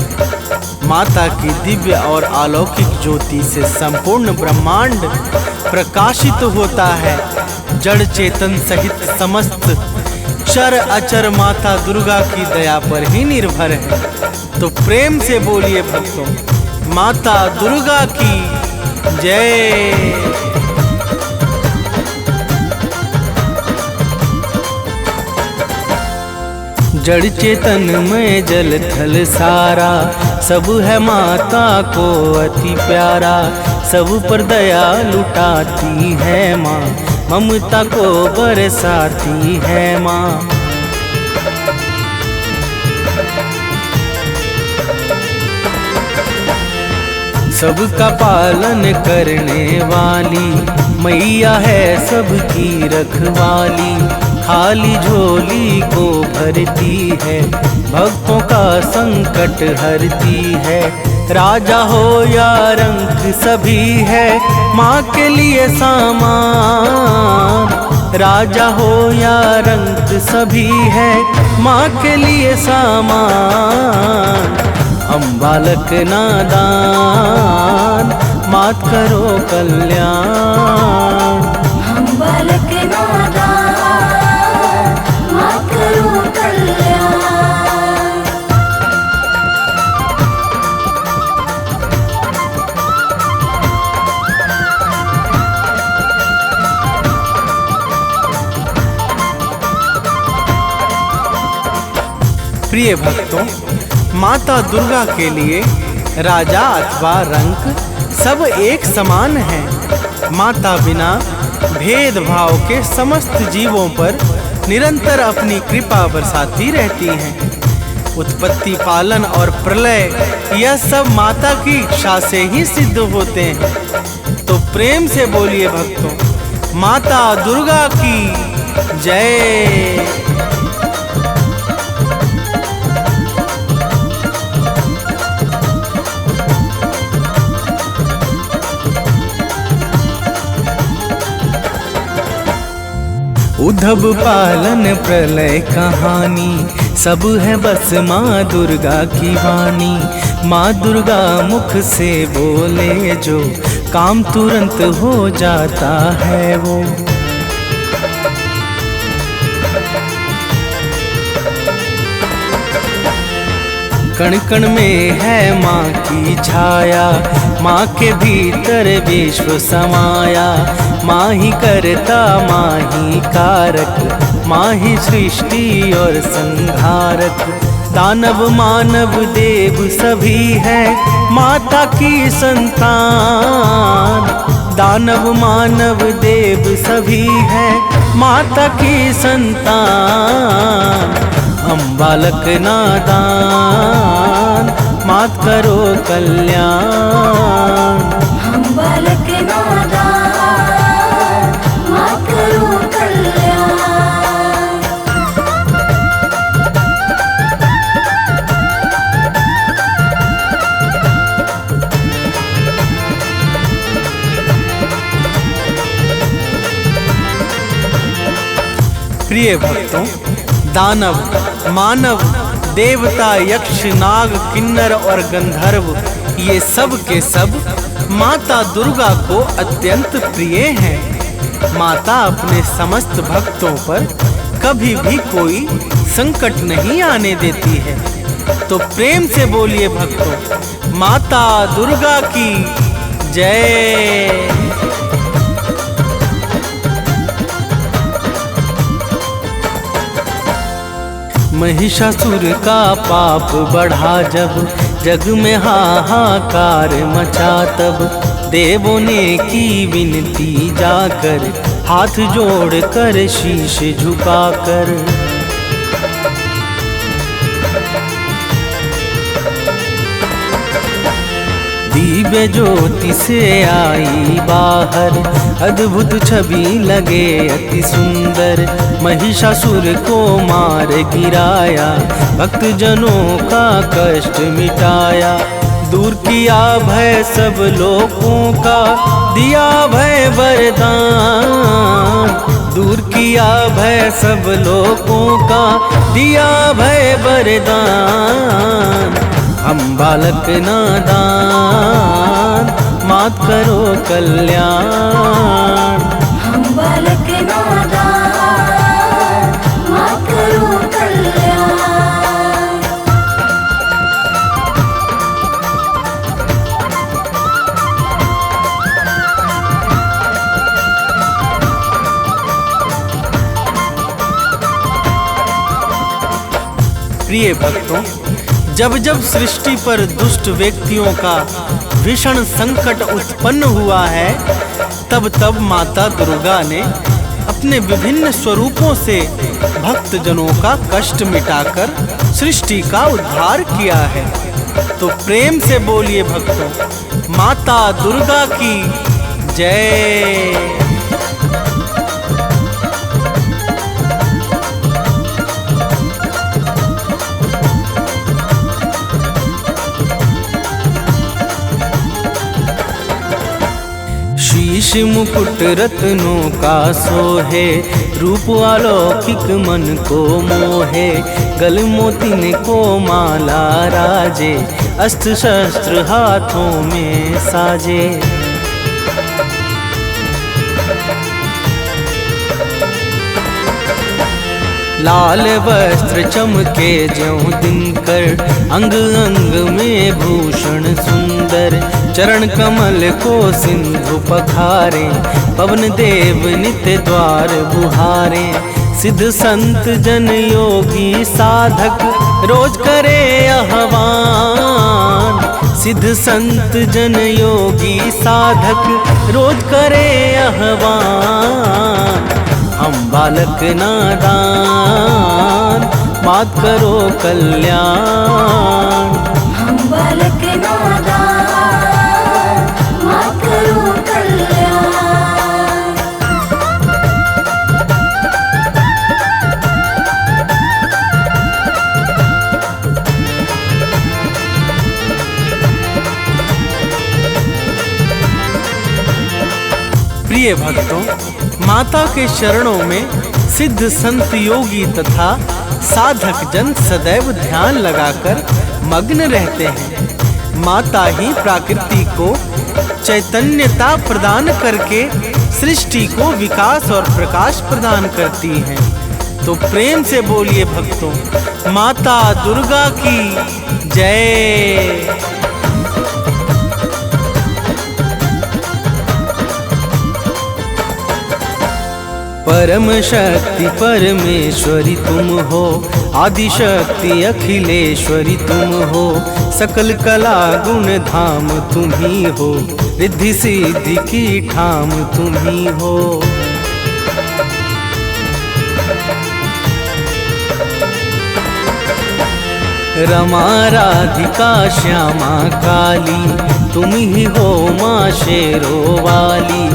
माता की दिव्य और अलौकिक ज्योति से संपूर्ण ब्रह्मांड प्रकाशित होता है। जड़ चेतन सहित समस्त चर अचर माता दुर्गा की दया पर ही निर्भर है। तो प्रेम से बोलिए भक्तों, माता दुर्गा की जय। जड़ चेतन में जल थल सारा, सब है माता को अति प्यारा। सब पर दया लुटाती है माँ, ममता को बरसाती है माँ। सबका पालन करने वाली मैया है सबकी रखवाली। खाली झोली को भरती है, भक्तों का संकट हरती है। राजा हो या रंक सभी है माँ के लिए सामान। राजा हो या रंक सभी है माँ के लिए सामान। हम बालक नादान, मात करो कल्याण। हम बालक नादान, मात करो कल्याण। प्रिय भक्तों, माता दुर्गा के लिए राजा अथवा रंक सब एक समान है। माता बिना भेदभाव के समस्त जीवों पर निरंतर अपनी कृपा बरसाती रहती हैं। उत्पत्ति, पालन और प्रलय यह सब माता की इच्छा से ही सिद्ध होते हैं। तो प्रेम से बोलिए भक्तों, माता दुर्गा की जय। उद्धव पालन प्रलय कहानी सब है बस माँ दुर्गा की वाणी। माँ दुर्गा मुख से बोले जो काम तुरंत हो जाता है वो। कण कण में है माँ की छाया, माँ के भीतर विश्व समाया। माँ ही करता माँ ही कारक, माँ ही सृष्टि और संहारक। दानव मानव देव सभी है माता की संतान। दानव मानव देव सभी है माता की संतान। हम बालक नादान मात करो कल्याण। हम बालक नादान मात करो कल्याण। प्रिय भक्तों, दानव, मानव, देवता, यक्ष, नाग, किन्नर और गंधर्व ये सब के सब माता दुर्गा को अत्यंत प्रिय हैं। माता अपने समस्त भक्तों पर कभी भी कोई संकट नहीं आने देती है। तो प्रेम से बोलिए भक्तों, माता दुर्गा की जय। महिषासुर का पाप बढ़ा जब जग में हाहाकार मचा, तब देवों ने की विनती जाकर हाथ जोड़कर शीश झुकाकर। दिव्य ज्योति से आई बाहर, अद्भुत छवि लगे अति सुंदर। महिषासुर को मार गिराया, भक्त जनों का कष्ट मिटाया। दूर किया भय सब लोगों का, दिया भय वरदान। दूर किया भय सब लोगों का, दिया भय वरदान। हम बालक नादान मात करो कल्याण। हम बालक नादान मात करो कल्याण। प्रिय भक्तों, जब जब सृष्टि पर दुष्ट व्यक्तियों का भीषण संकट उत्पन्न हुआ है, तब तब माता दुर्गा ने अपने विभिन्न स्वरूपों से भक्त जनों का कष्ट मिटाकर सृष्टि का उद्धार किया है। तो प्रेम से बोलिए भक्तों, माता दुर्गा की जय। शीश मुकुट रत्नों का सोहे, रूप अलौकिक मन को मोहे। गल मोतिन को माला राजे, अस्त्र शस्त्र हाथों में साजे। लाल वस्त्र चमके ज्यों दिनकर, अंग अंग में भूषण सुंदर। चरण कमल को सिंधु पखारे, पवन देव नित्य द्वार बुहारे। सिद्ध संत जन योगी साधक, रोज करे आह्वान। सिद्ध संत जन योगी साधक, रोज करे आह्वान। बालक नादान, मात करो कल्याण। हम बालक नादान, मात करो कल्याण। प्रिय भक्तों, माता के चरणों में सिद्ध संत योगी तथा साधक जन सदैव ध्यान लगाकर मग्न रहते हैं। माता ही प्रकृति को चैतन्यता प्रदान करके सृष्टि को विकास और प्रकाश प्रदान करती हैं। तो प्रेम से बोलिए भक्तों, माता दुर्गा की जय। परम शक्ति परमेश्वरी तुम हो, आदि शक्ति अखिलेश्वरी तुम हो, सकल कला गुण धाम तुम ही हो, रिद्धि सिद्धि की ठाम तुम ही हो। रमा राधिका श्यामा काली तुम ही हो माँ शेरो वाली,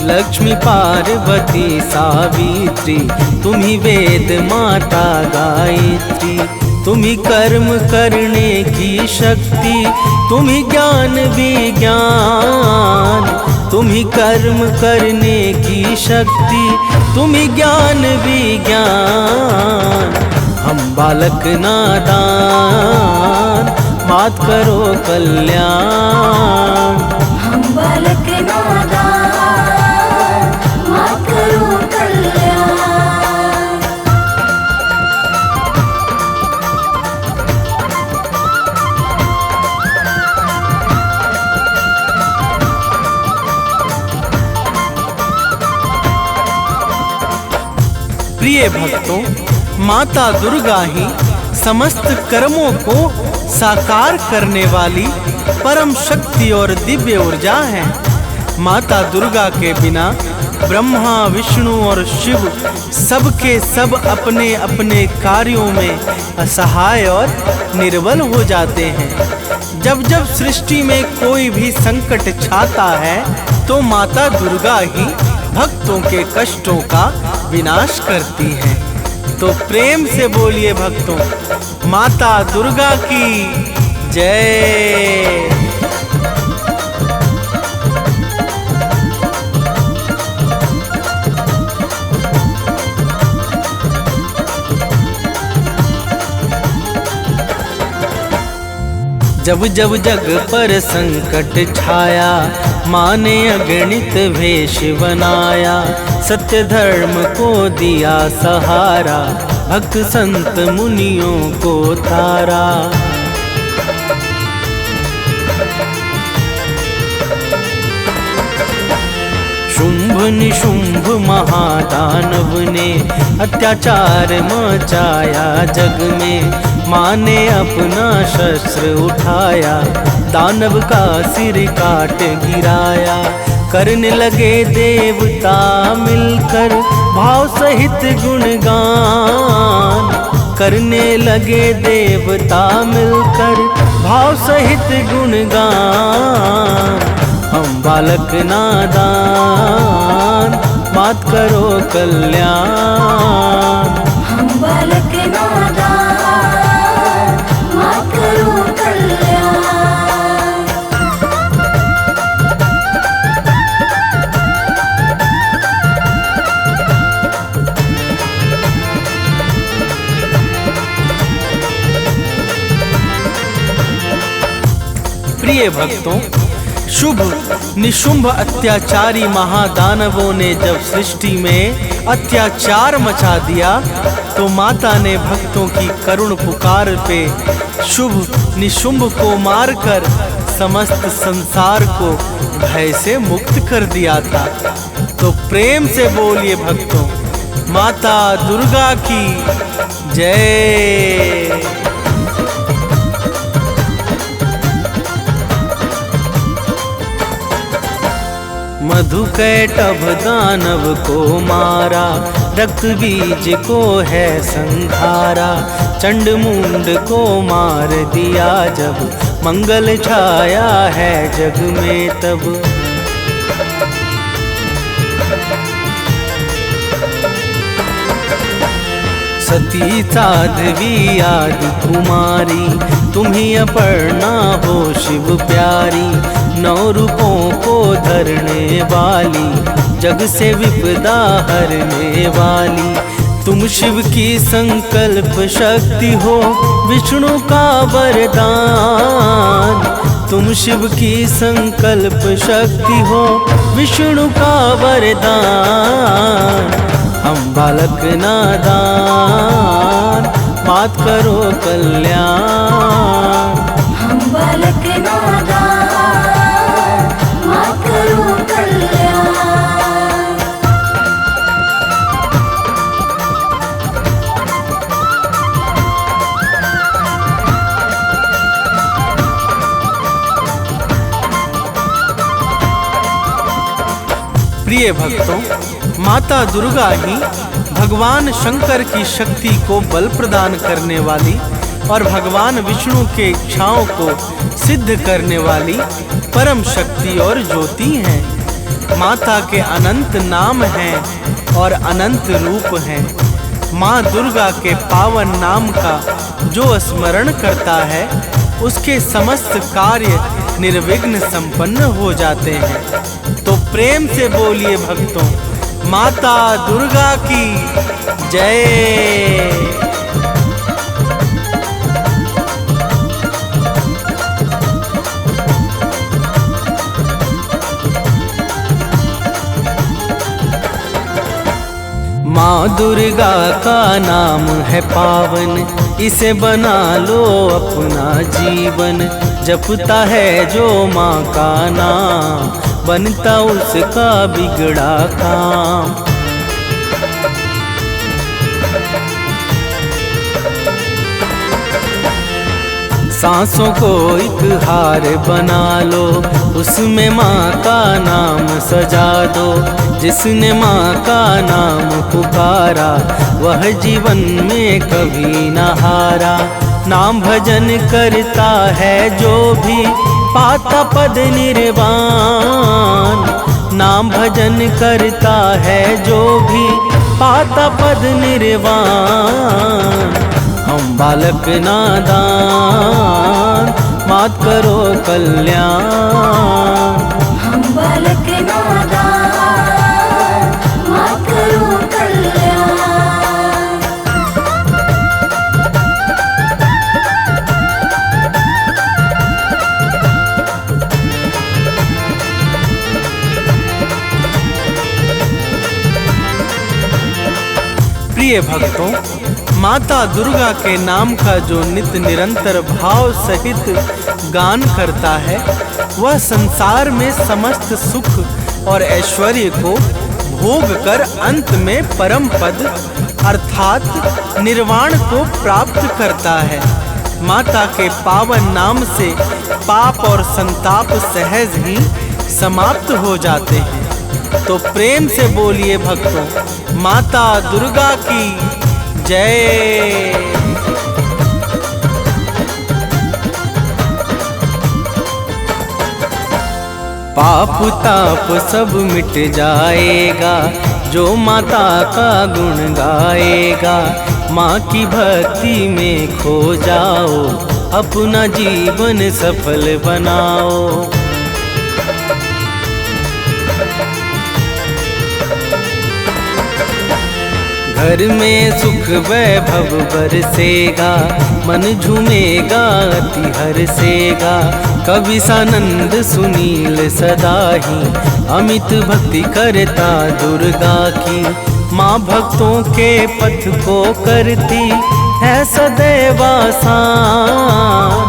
लक्ष्मी पार्वती सावित्री तुम ही वेद माता गायत्री। तुम ही कर्म करने की शक्ति, तुम ही ज्ञान विज्ञान, तुम ही कर्म करने की शक्ति, तुम ही ज्ञान विज्ञान। हम बालक नादान, मात करो कल्याण। हम बालक नादान, मात करो कल्याण। प्रिय भक्तों, माता दुर्गा ही समस्त कर्मों को साकार करने वाली परम शक्ति और दिव्य ऊर्जा है। माता दुर्गा के बिना ब्रह्मा विष्णु और शिव सबके सब अपने अपने कार्यों में असहाय और निर्बल हो जाते हैं। जब जब सृष्टि में कोई भी संकट छाता है तो माता दुर्गा ही भक्तों के कष्टों का विनाश करती है। तो प्रेम से बोलिए भक्तों, माता दुर्गा की जय। जब जब जग पर संकट छाया, माँ ने अगणित वेश बनाया, सत्य धर्म को दिया सहारा, भक्त संत मुनियों को तारा। शुंभ निशुंभ महादानव ने अत्याचार मचाया जग में, माँ ने अपना शस्त्र उठाया, दानव का सिर काट गिराया। करने लगे देवता मिलकर भाव सहित गुणगान, करने लगे देवता मिलकर भाव सहित गुणगान। हम बालक नादान, मात करो कल्याण। हम बालक नादान, मात करो कल्याण। प्रिय भक्तों, शुभ निशुंभ अत्याचारी महादानवों ने जब सृष्टि में अत्याचार मचा दिया तो माता ने भक्तों की करुण पुकार पे शुभ निशुंभ को मारकर समस्त संसार को भय से मुक्त कर दिया था। तो प्रेम से बोलिए भक्तों, माता दुर्गा की जय। मधुकैटभ दानव को मारा, रक्त बीज को है संहारा। चंड मुंड को मार दिया जब, मंगल छाया है जग में तब। सती साध्वी आदि कुमारी, तुम्ही अपर्णा हो शिव प्यारी। 9 रूपों को धरने वाली, जग से विपदा हरने वाली। तुम शिव की संकल्प शक्ति हो, विष्णु का वरदान। तुम शिव की संकल्प शक्ति हो, विष्णु का वरदान। हम बालक नादान, मात करो कल्याण। हम बालक नादान, मात करो कल्याण। प्रिय भक्तों, माता दुर्गा ही भगवान शंकर की शक्ति को बल प्रदान करने वाली और भगवान विष्णु के इच्छाओं को सिद्ध करने वाली परम शक्ति और ज्योति हैं। माता के अनंत नाम हैं और अनंत रूप हैं। माँ दुर्गा के पावन नाम का जो स्मरण करता है, उसके समस्त कार्य निर्विघ्न संपन्न हो जाते हैं। तो प्रेम से बोलिए भक्तों, माता दुर्गा की जय। माँ दुर्गा का नाम है पावन, इसे बना लो अपना जीवन। जपता है जो माँ का नाम, बनता उसका बिगड़ा काम। सांसों को एक हार बना लो, उसमें माँ का नाम सजा दो। जिसने माँ का नाम पुकारा, वह जीवन में कभी न हारा। नाम भजन करता है जो भी, पाता पद निर्वाण। नाम भजन करता है जो भी, पाता पद निर्वाण। हम बालक नादान, मात करो कल्याण। हम बालक नादान, मात करो कल्याण। प्रिय भक्तों, माता दुर्गा के नाम का जो नित्य निरंतर भाव सहित गान करता है, वह संसार में समस्त सुख और ऐश्वर्य को भोग कर अंत में परम पद अर्थात निर्वाण को प्राप्त करता है। माता के पावन नाम से पाप और संताप सहज ही समाप्त हो जाते हैं। तो प्रेम से बोलिए भक्तों, माता दुर्गा की जय। पाप ताप सब मिट जाएगा, जो माता का गुण गाएगा। माँ की भक्ति में खो जाओ, अपना जीवन सफल बनाओ। घर में सुख वैभव बरसेगा, मन झूमेगा अति हर्षेगा। कवि सानंद सुनील सदा ही, अमित भक्ति करता दुर्गा की। माँ भक्तों के पथ को करती है सदैव आसान।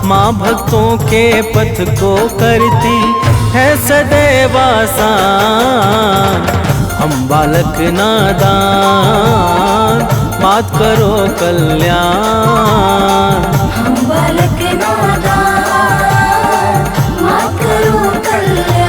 माँ भक्तों के पथ को करती है सदैव आसान। हम बालक नादान, मात करो कल्याण। हम बालक नादान, मात करो कल्याण।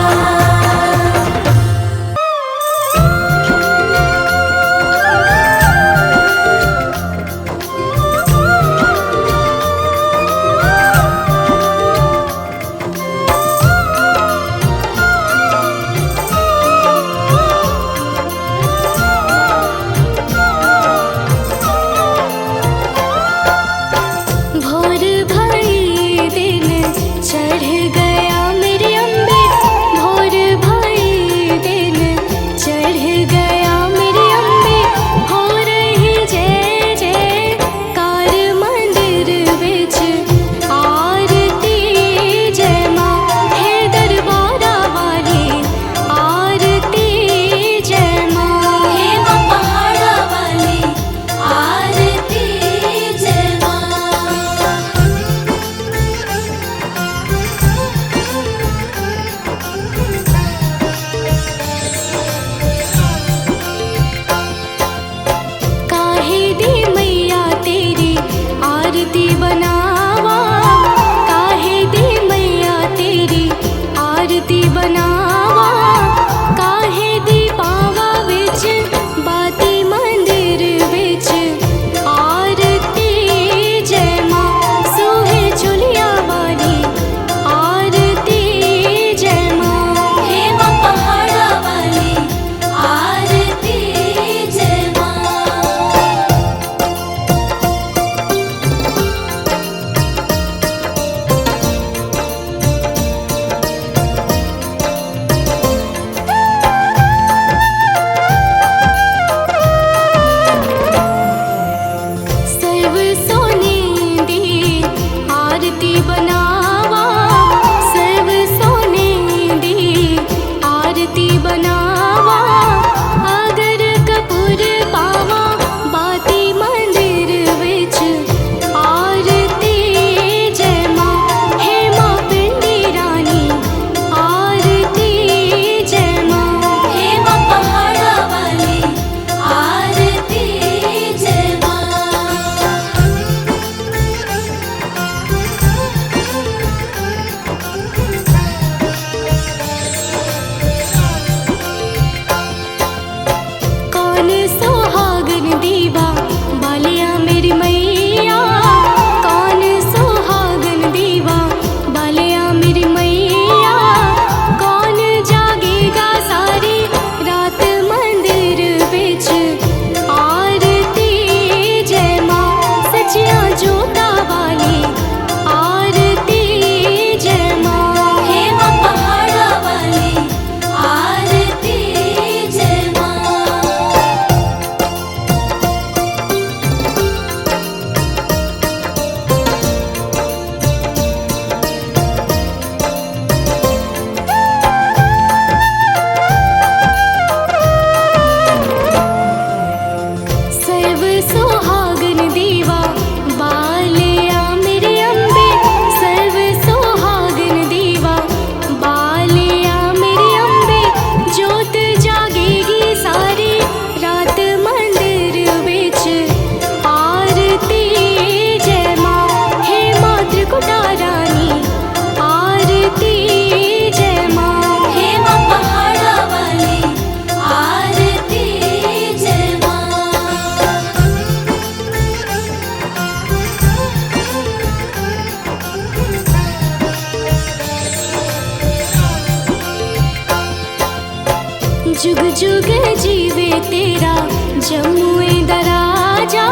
जमुए दराजा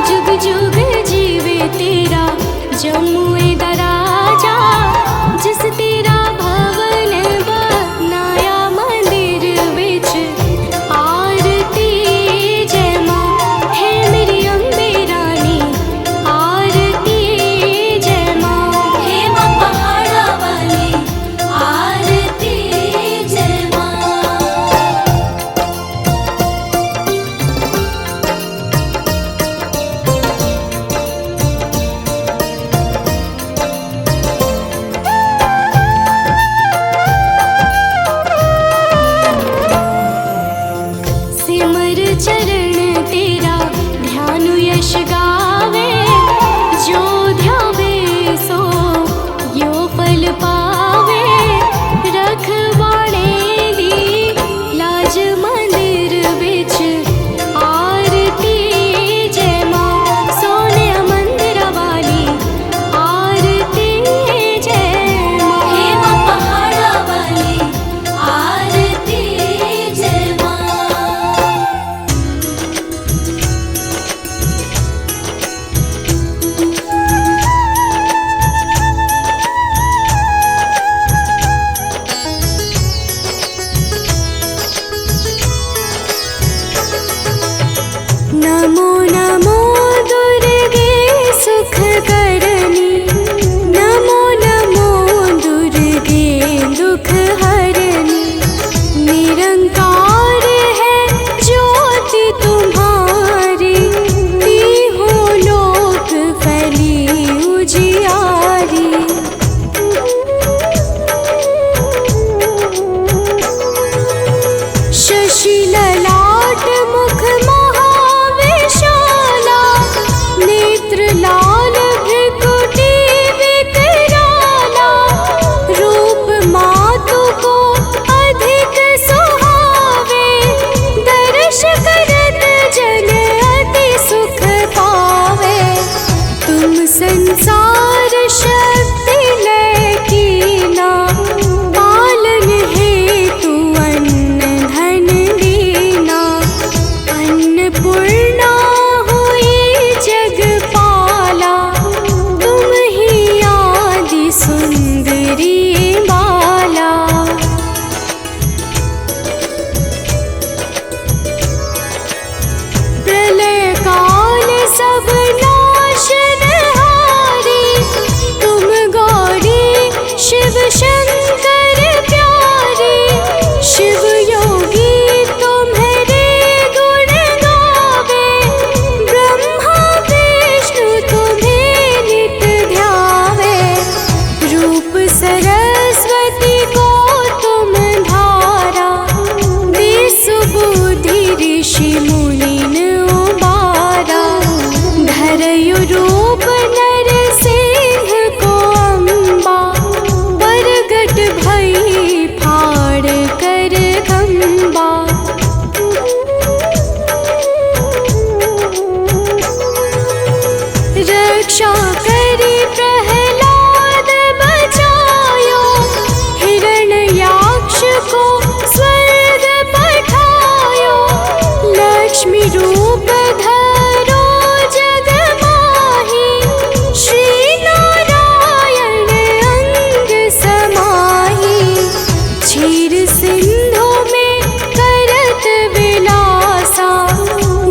जुग जुग जीवे तेरा जमुए दराजा जिस तेरा भवन बनाया मंदिर विच आरती जय माँ है मेरी अम्बे रानी आरती जय माँ हे माँ पहाड़ा वाली आरती जय माँ। सिमर चरण तेरा ध्यान यश गावे जो ध्यावे सो यो फल पावे रखवाणे दी लाज मंदिर विच आरती जय माँ सोने मंदिर वाली आरती जय माँ हे माँ पहाड़ा वाली आरती जय माँ। नमो नमो दुर्गे सुख करनी नमो नमो दुर्गे दुख हरनी निरंकार है ज्योति तुम्हारी तीहों लोक फैली उजियारी शशि ललाट मुख महाविशाला नेत्र लाल भृकुटी विकराला रूप मातु को अधिक सुहावे दर्श करत जन अति सुख पावे तुम संसार शक्ति लय कीना पालन हेतु अन्न धन दीना अन्नपूर्णा हुई जगपाला तुम ही आदि सुंदरी बाला प्रलय काल सब नाशनहारी तुम गौरी शिव शंकर प्यारी शिव योगी तुम्हारे गुण गावे ब्रह्मा विष्णु तुम्हें नित ध्यावे रूप सरस्वती को तुम धारा विसुबुद्धि ऋषि मुनिन उबारा धरयु रूप नर सिंह को अम्बा प्रगट भई फाड़ कर खम्बा रक्षा करी प्रहलाद बचायो हिरण्याक्ष को स्वर्ग पठायो लक्ष्मी रूप धरो जग माही श्री नारायण अंग समाही क्षीर सिंधु में करत विलासा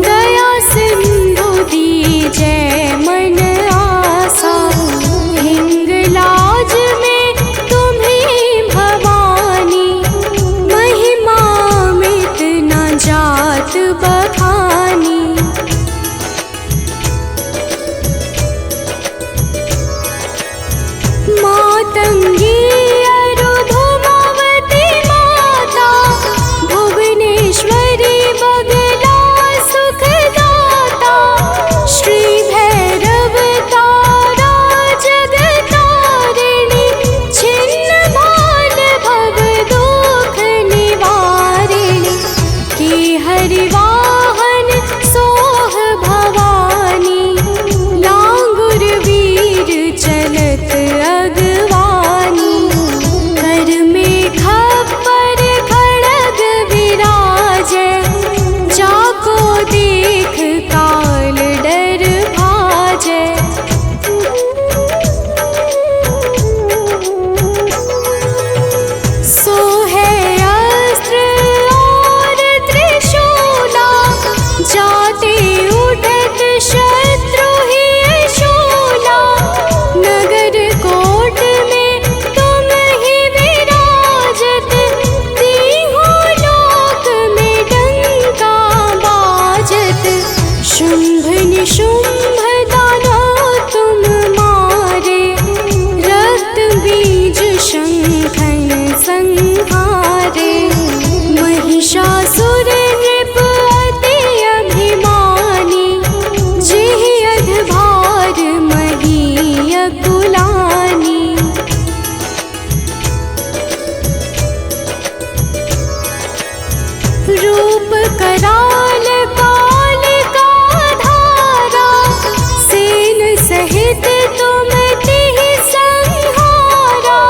दया सिंधु दीजै मन आसा हिंगलाज में तुम्हीं भवानी महिमा मित न जात बखानी मातंगी अरुधुमावती माता भुवनेश्वरी बगला सुखदाता श्री भैरव तारा जगतारिणी छिन्न भाल भव दुख निवारिणी की हरिवाहन सोह भवानी लांगुर वीर चलत अगवानी कर में खप्पर खड़ग विराजै जाको शुंभ निशुंभ दानव तुम मारे, रक्त बीज शंखन संहारे। महिषासुर नृप अति अभिमानी, जिहि अधभार महीय कुलानी। रूप कराल काल का धारा, सेन सहित तुम तिहि संहारा।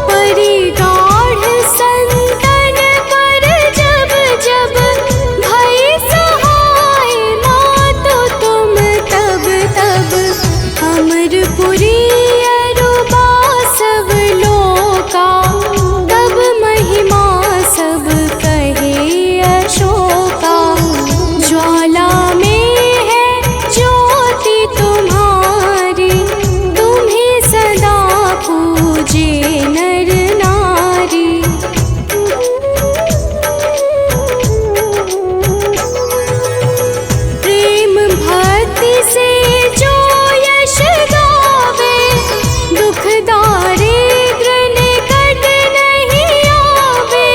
परिगाढ़ संतन पर जब जब, भई सहाय मातु तुम तब तब। अमरपुरी अरुबा सब लोका, तब महिमा सब कहे अशोका। ज्वाला में है ज्योति तुम्हारी, तुम्हें सदा पूजे नर नारी। प्रेम भक्ति से जो यश गावे, दुख दारिद्र निकट नहीं आवे।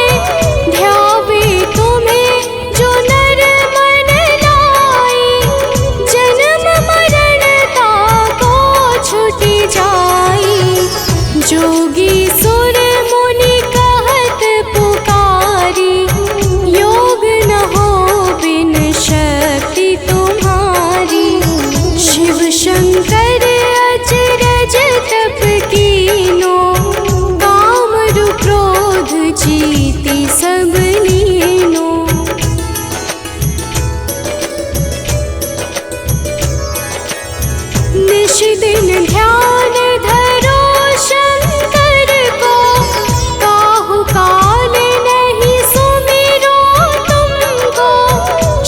ध्यावे तुम्हें जो नर मन लाई, जन्म मरण ताको छुटि जाई। जोगी सुर मुनि कहत पुकारी, योग न हो बिन शक्ति तुम्हारी। शिव शंकर अचरज तप कीनो, काम रु क्रोध जीति सब लीनो। निश दिन ध्यान धरो शंकर को, काहू काल नहीं सुमिरो तुमको।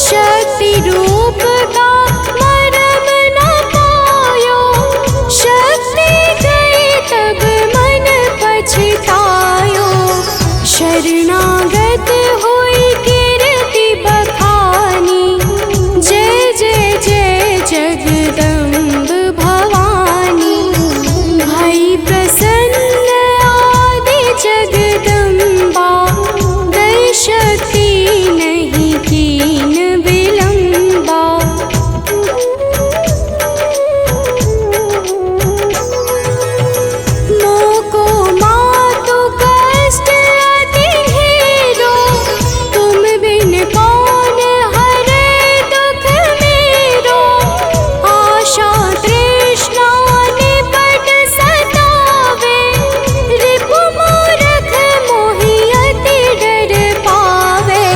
शक्ति रूप का मरम न पायो, शक्ति गई तब मन पछतायो। शरणागत हुई कीर्ति बखानी, जय जय जय जगदम्ब भवानी। भई प्रसन्न आदि जगदम्बा, दई शक्ति नहीं कीन विलंबा। मोको मातु कष्ट अति ढेरो, तुम बिन कौन हरे दुख मेरो। आशा तृष्णा निपट सतावे, रिपु मूरख मोहि अति डर पावे।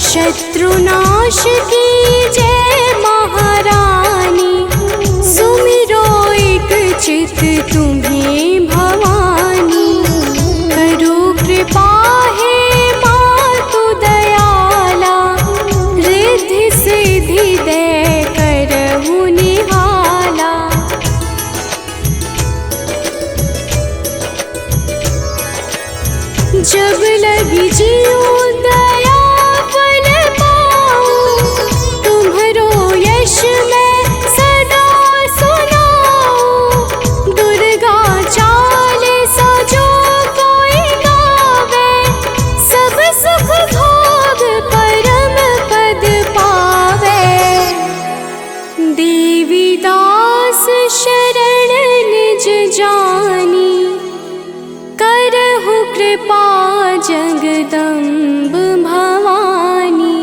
शत्रुनाश की जय महारानी, सुमिरो एक चित तुम्हें भवानी। करो कृपा हे मातु दयाला, रिद्धि सिद्धि दे करहु निहाला। जब लगी जीऊँ दया फल पाऊँ, तुम्हरो यश मैं सदा सुनाऊँ। दुर्गा चालीसा जो कोई गावे, सब सुख भोग परम पद पावे। देवी दास शरण निज जानी, करहु कृपा जगदम्ब भवानी।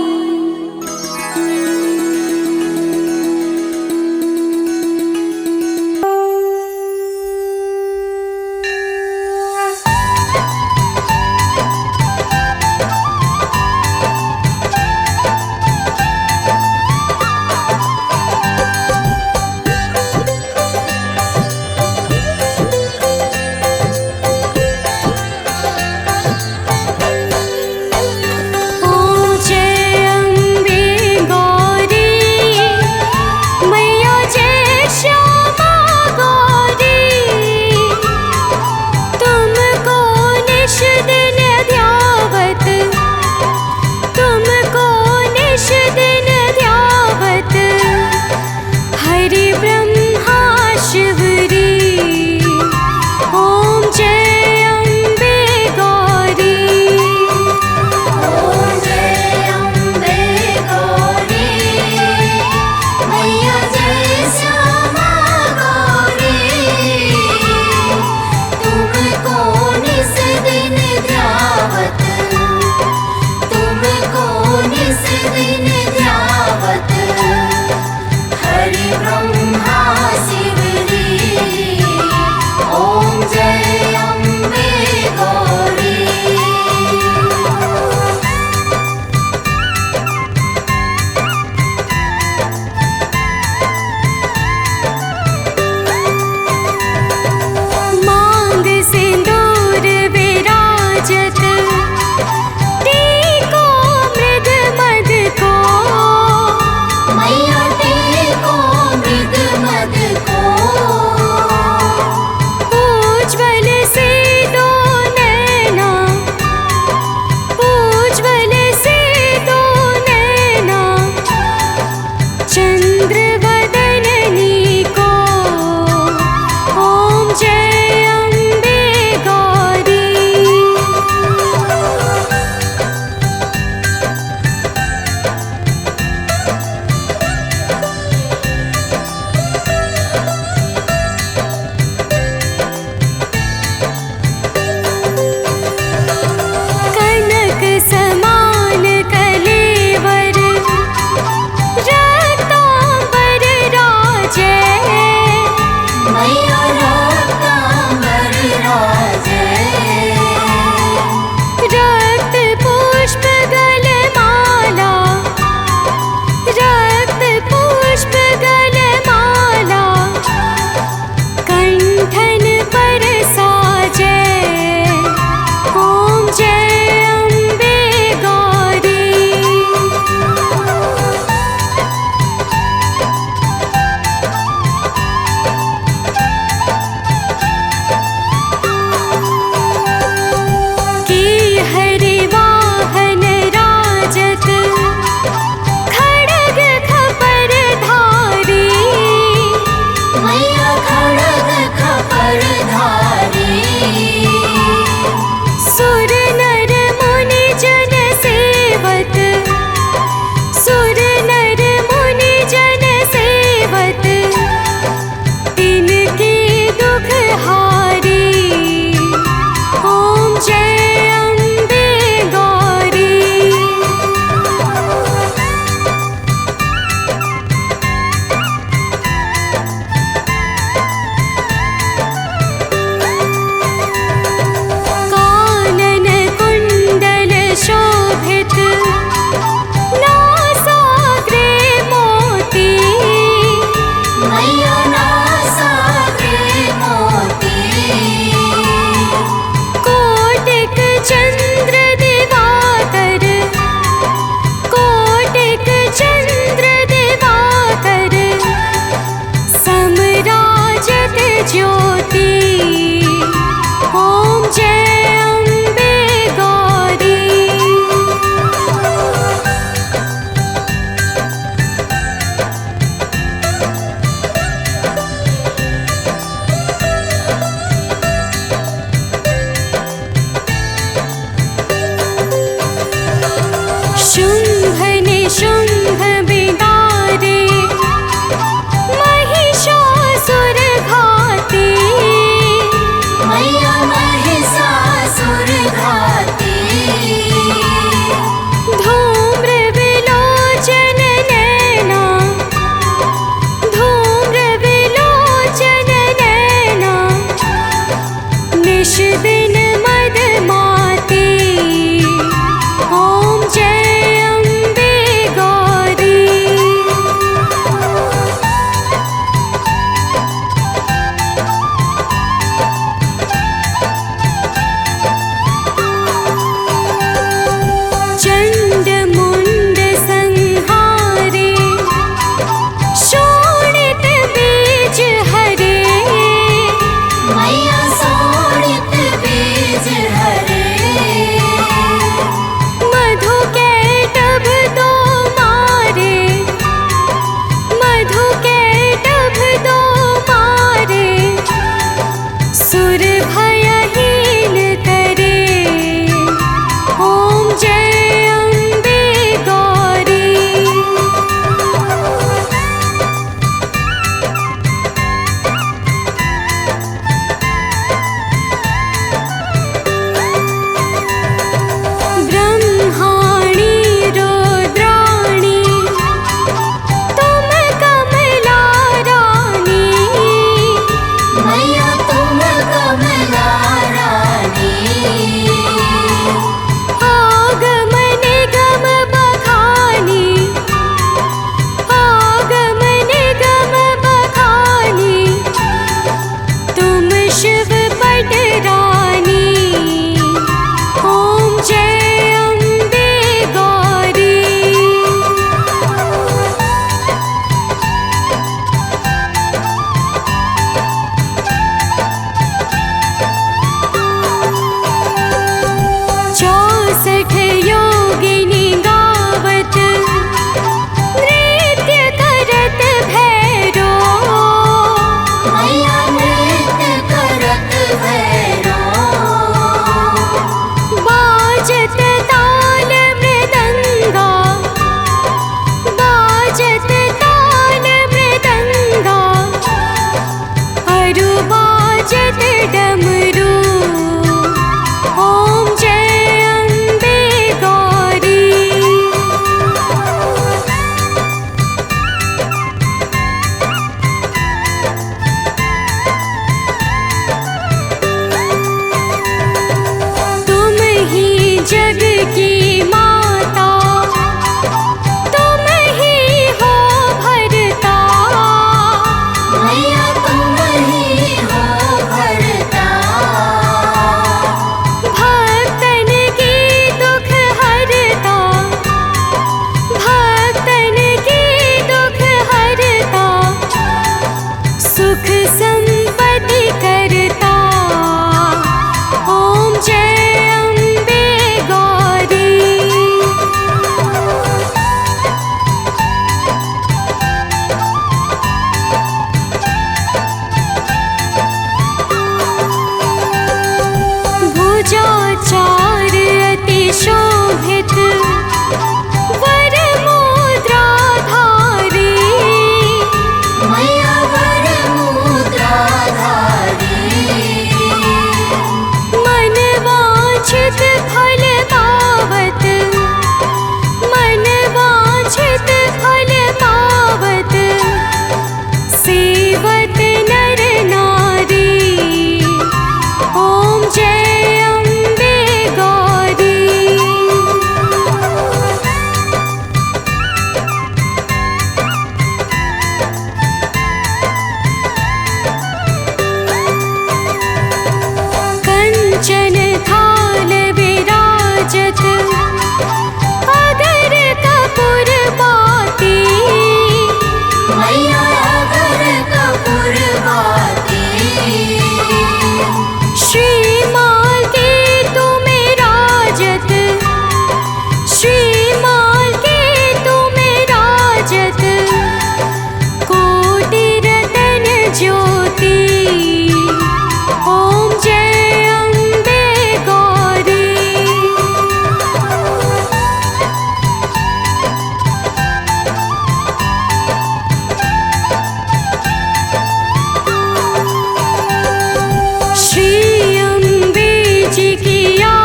मैया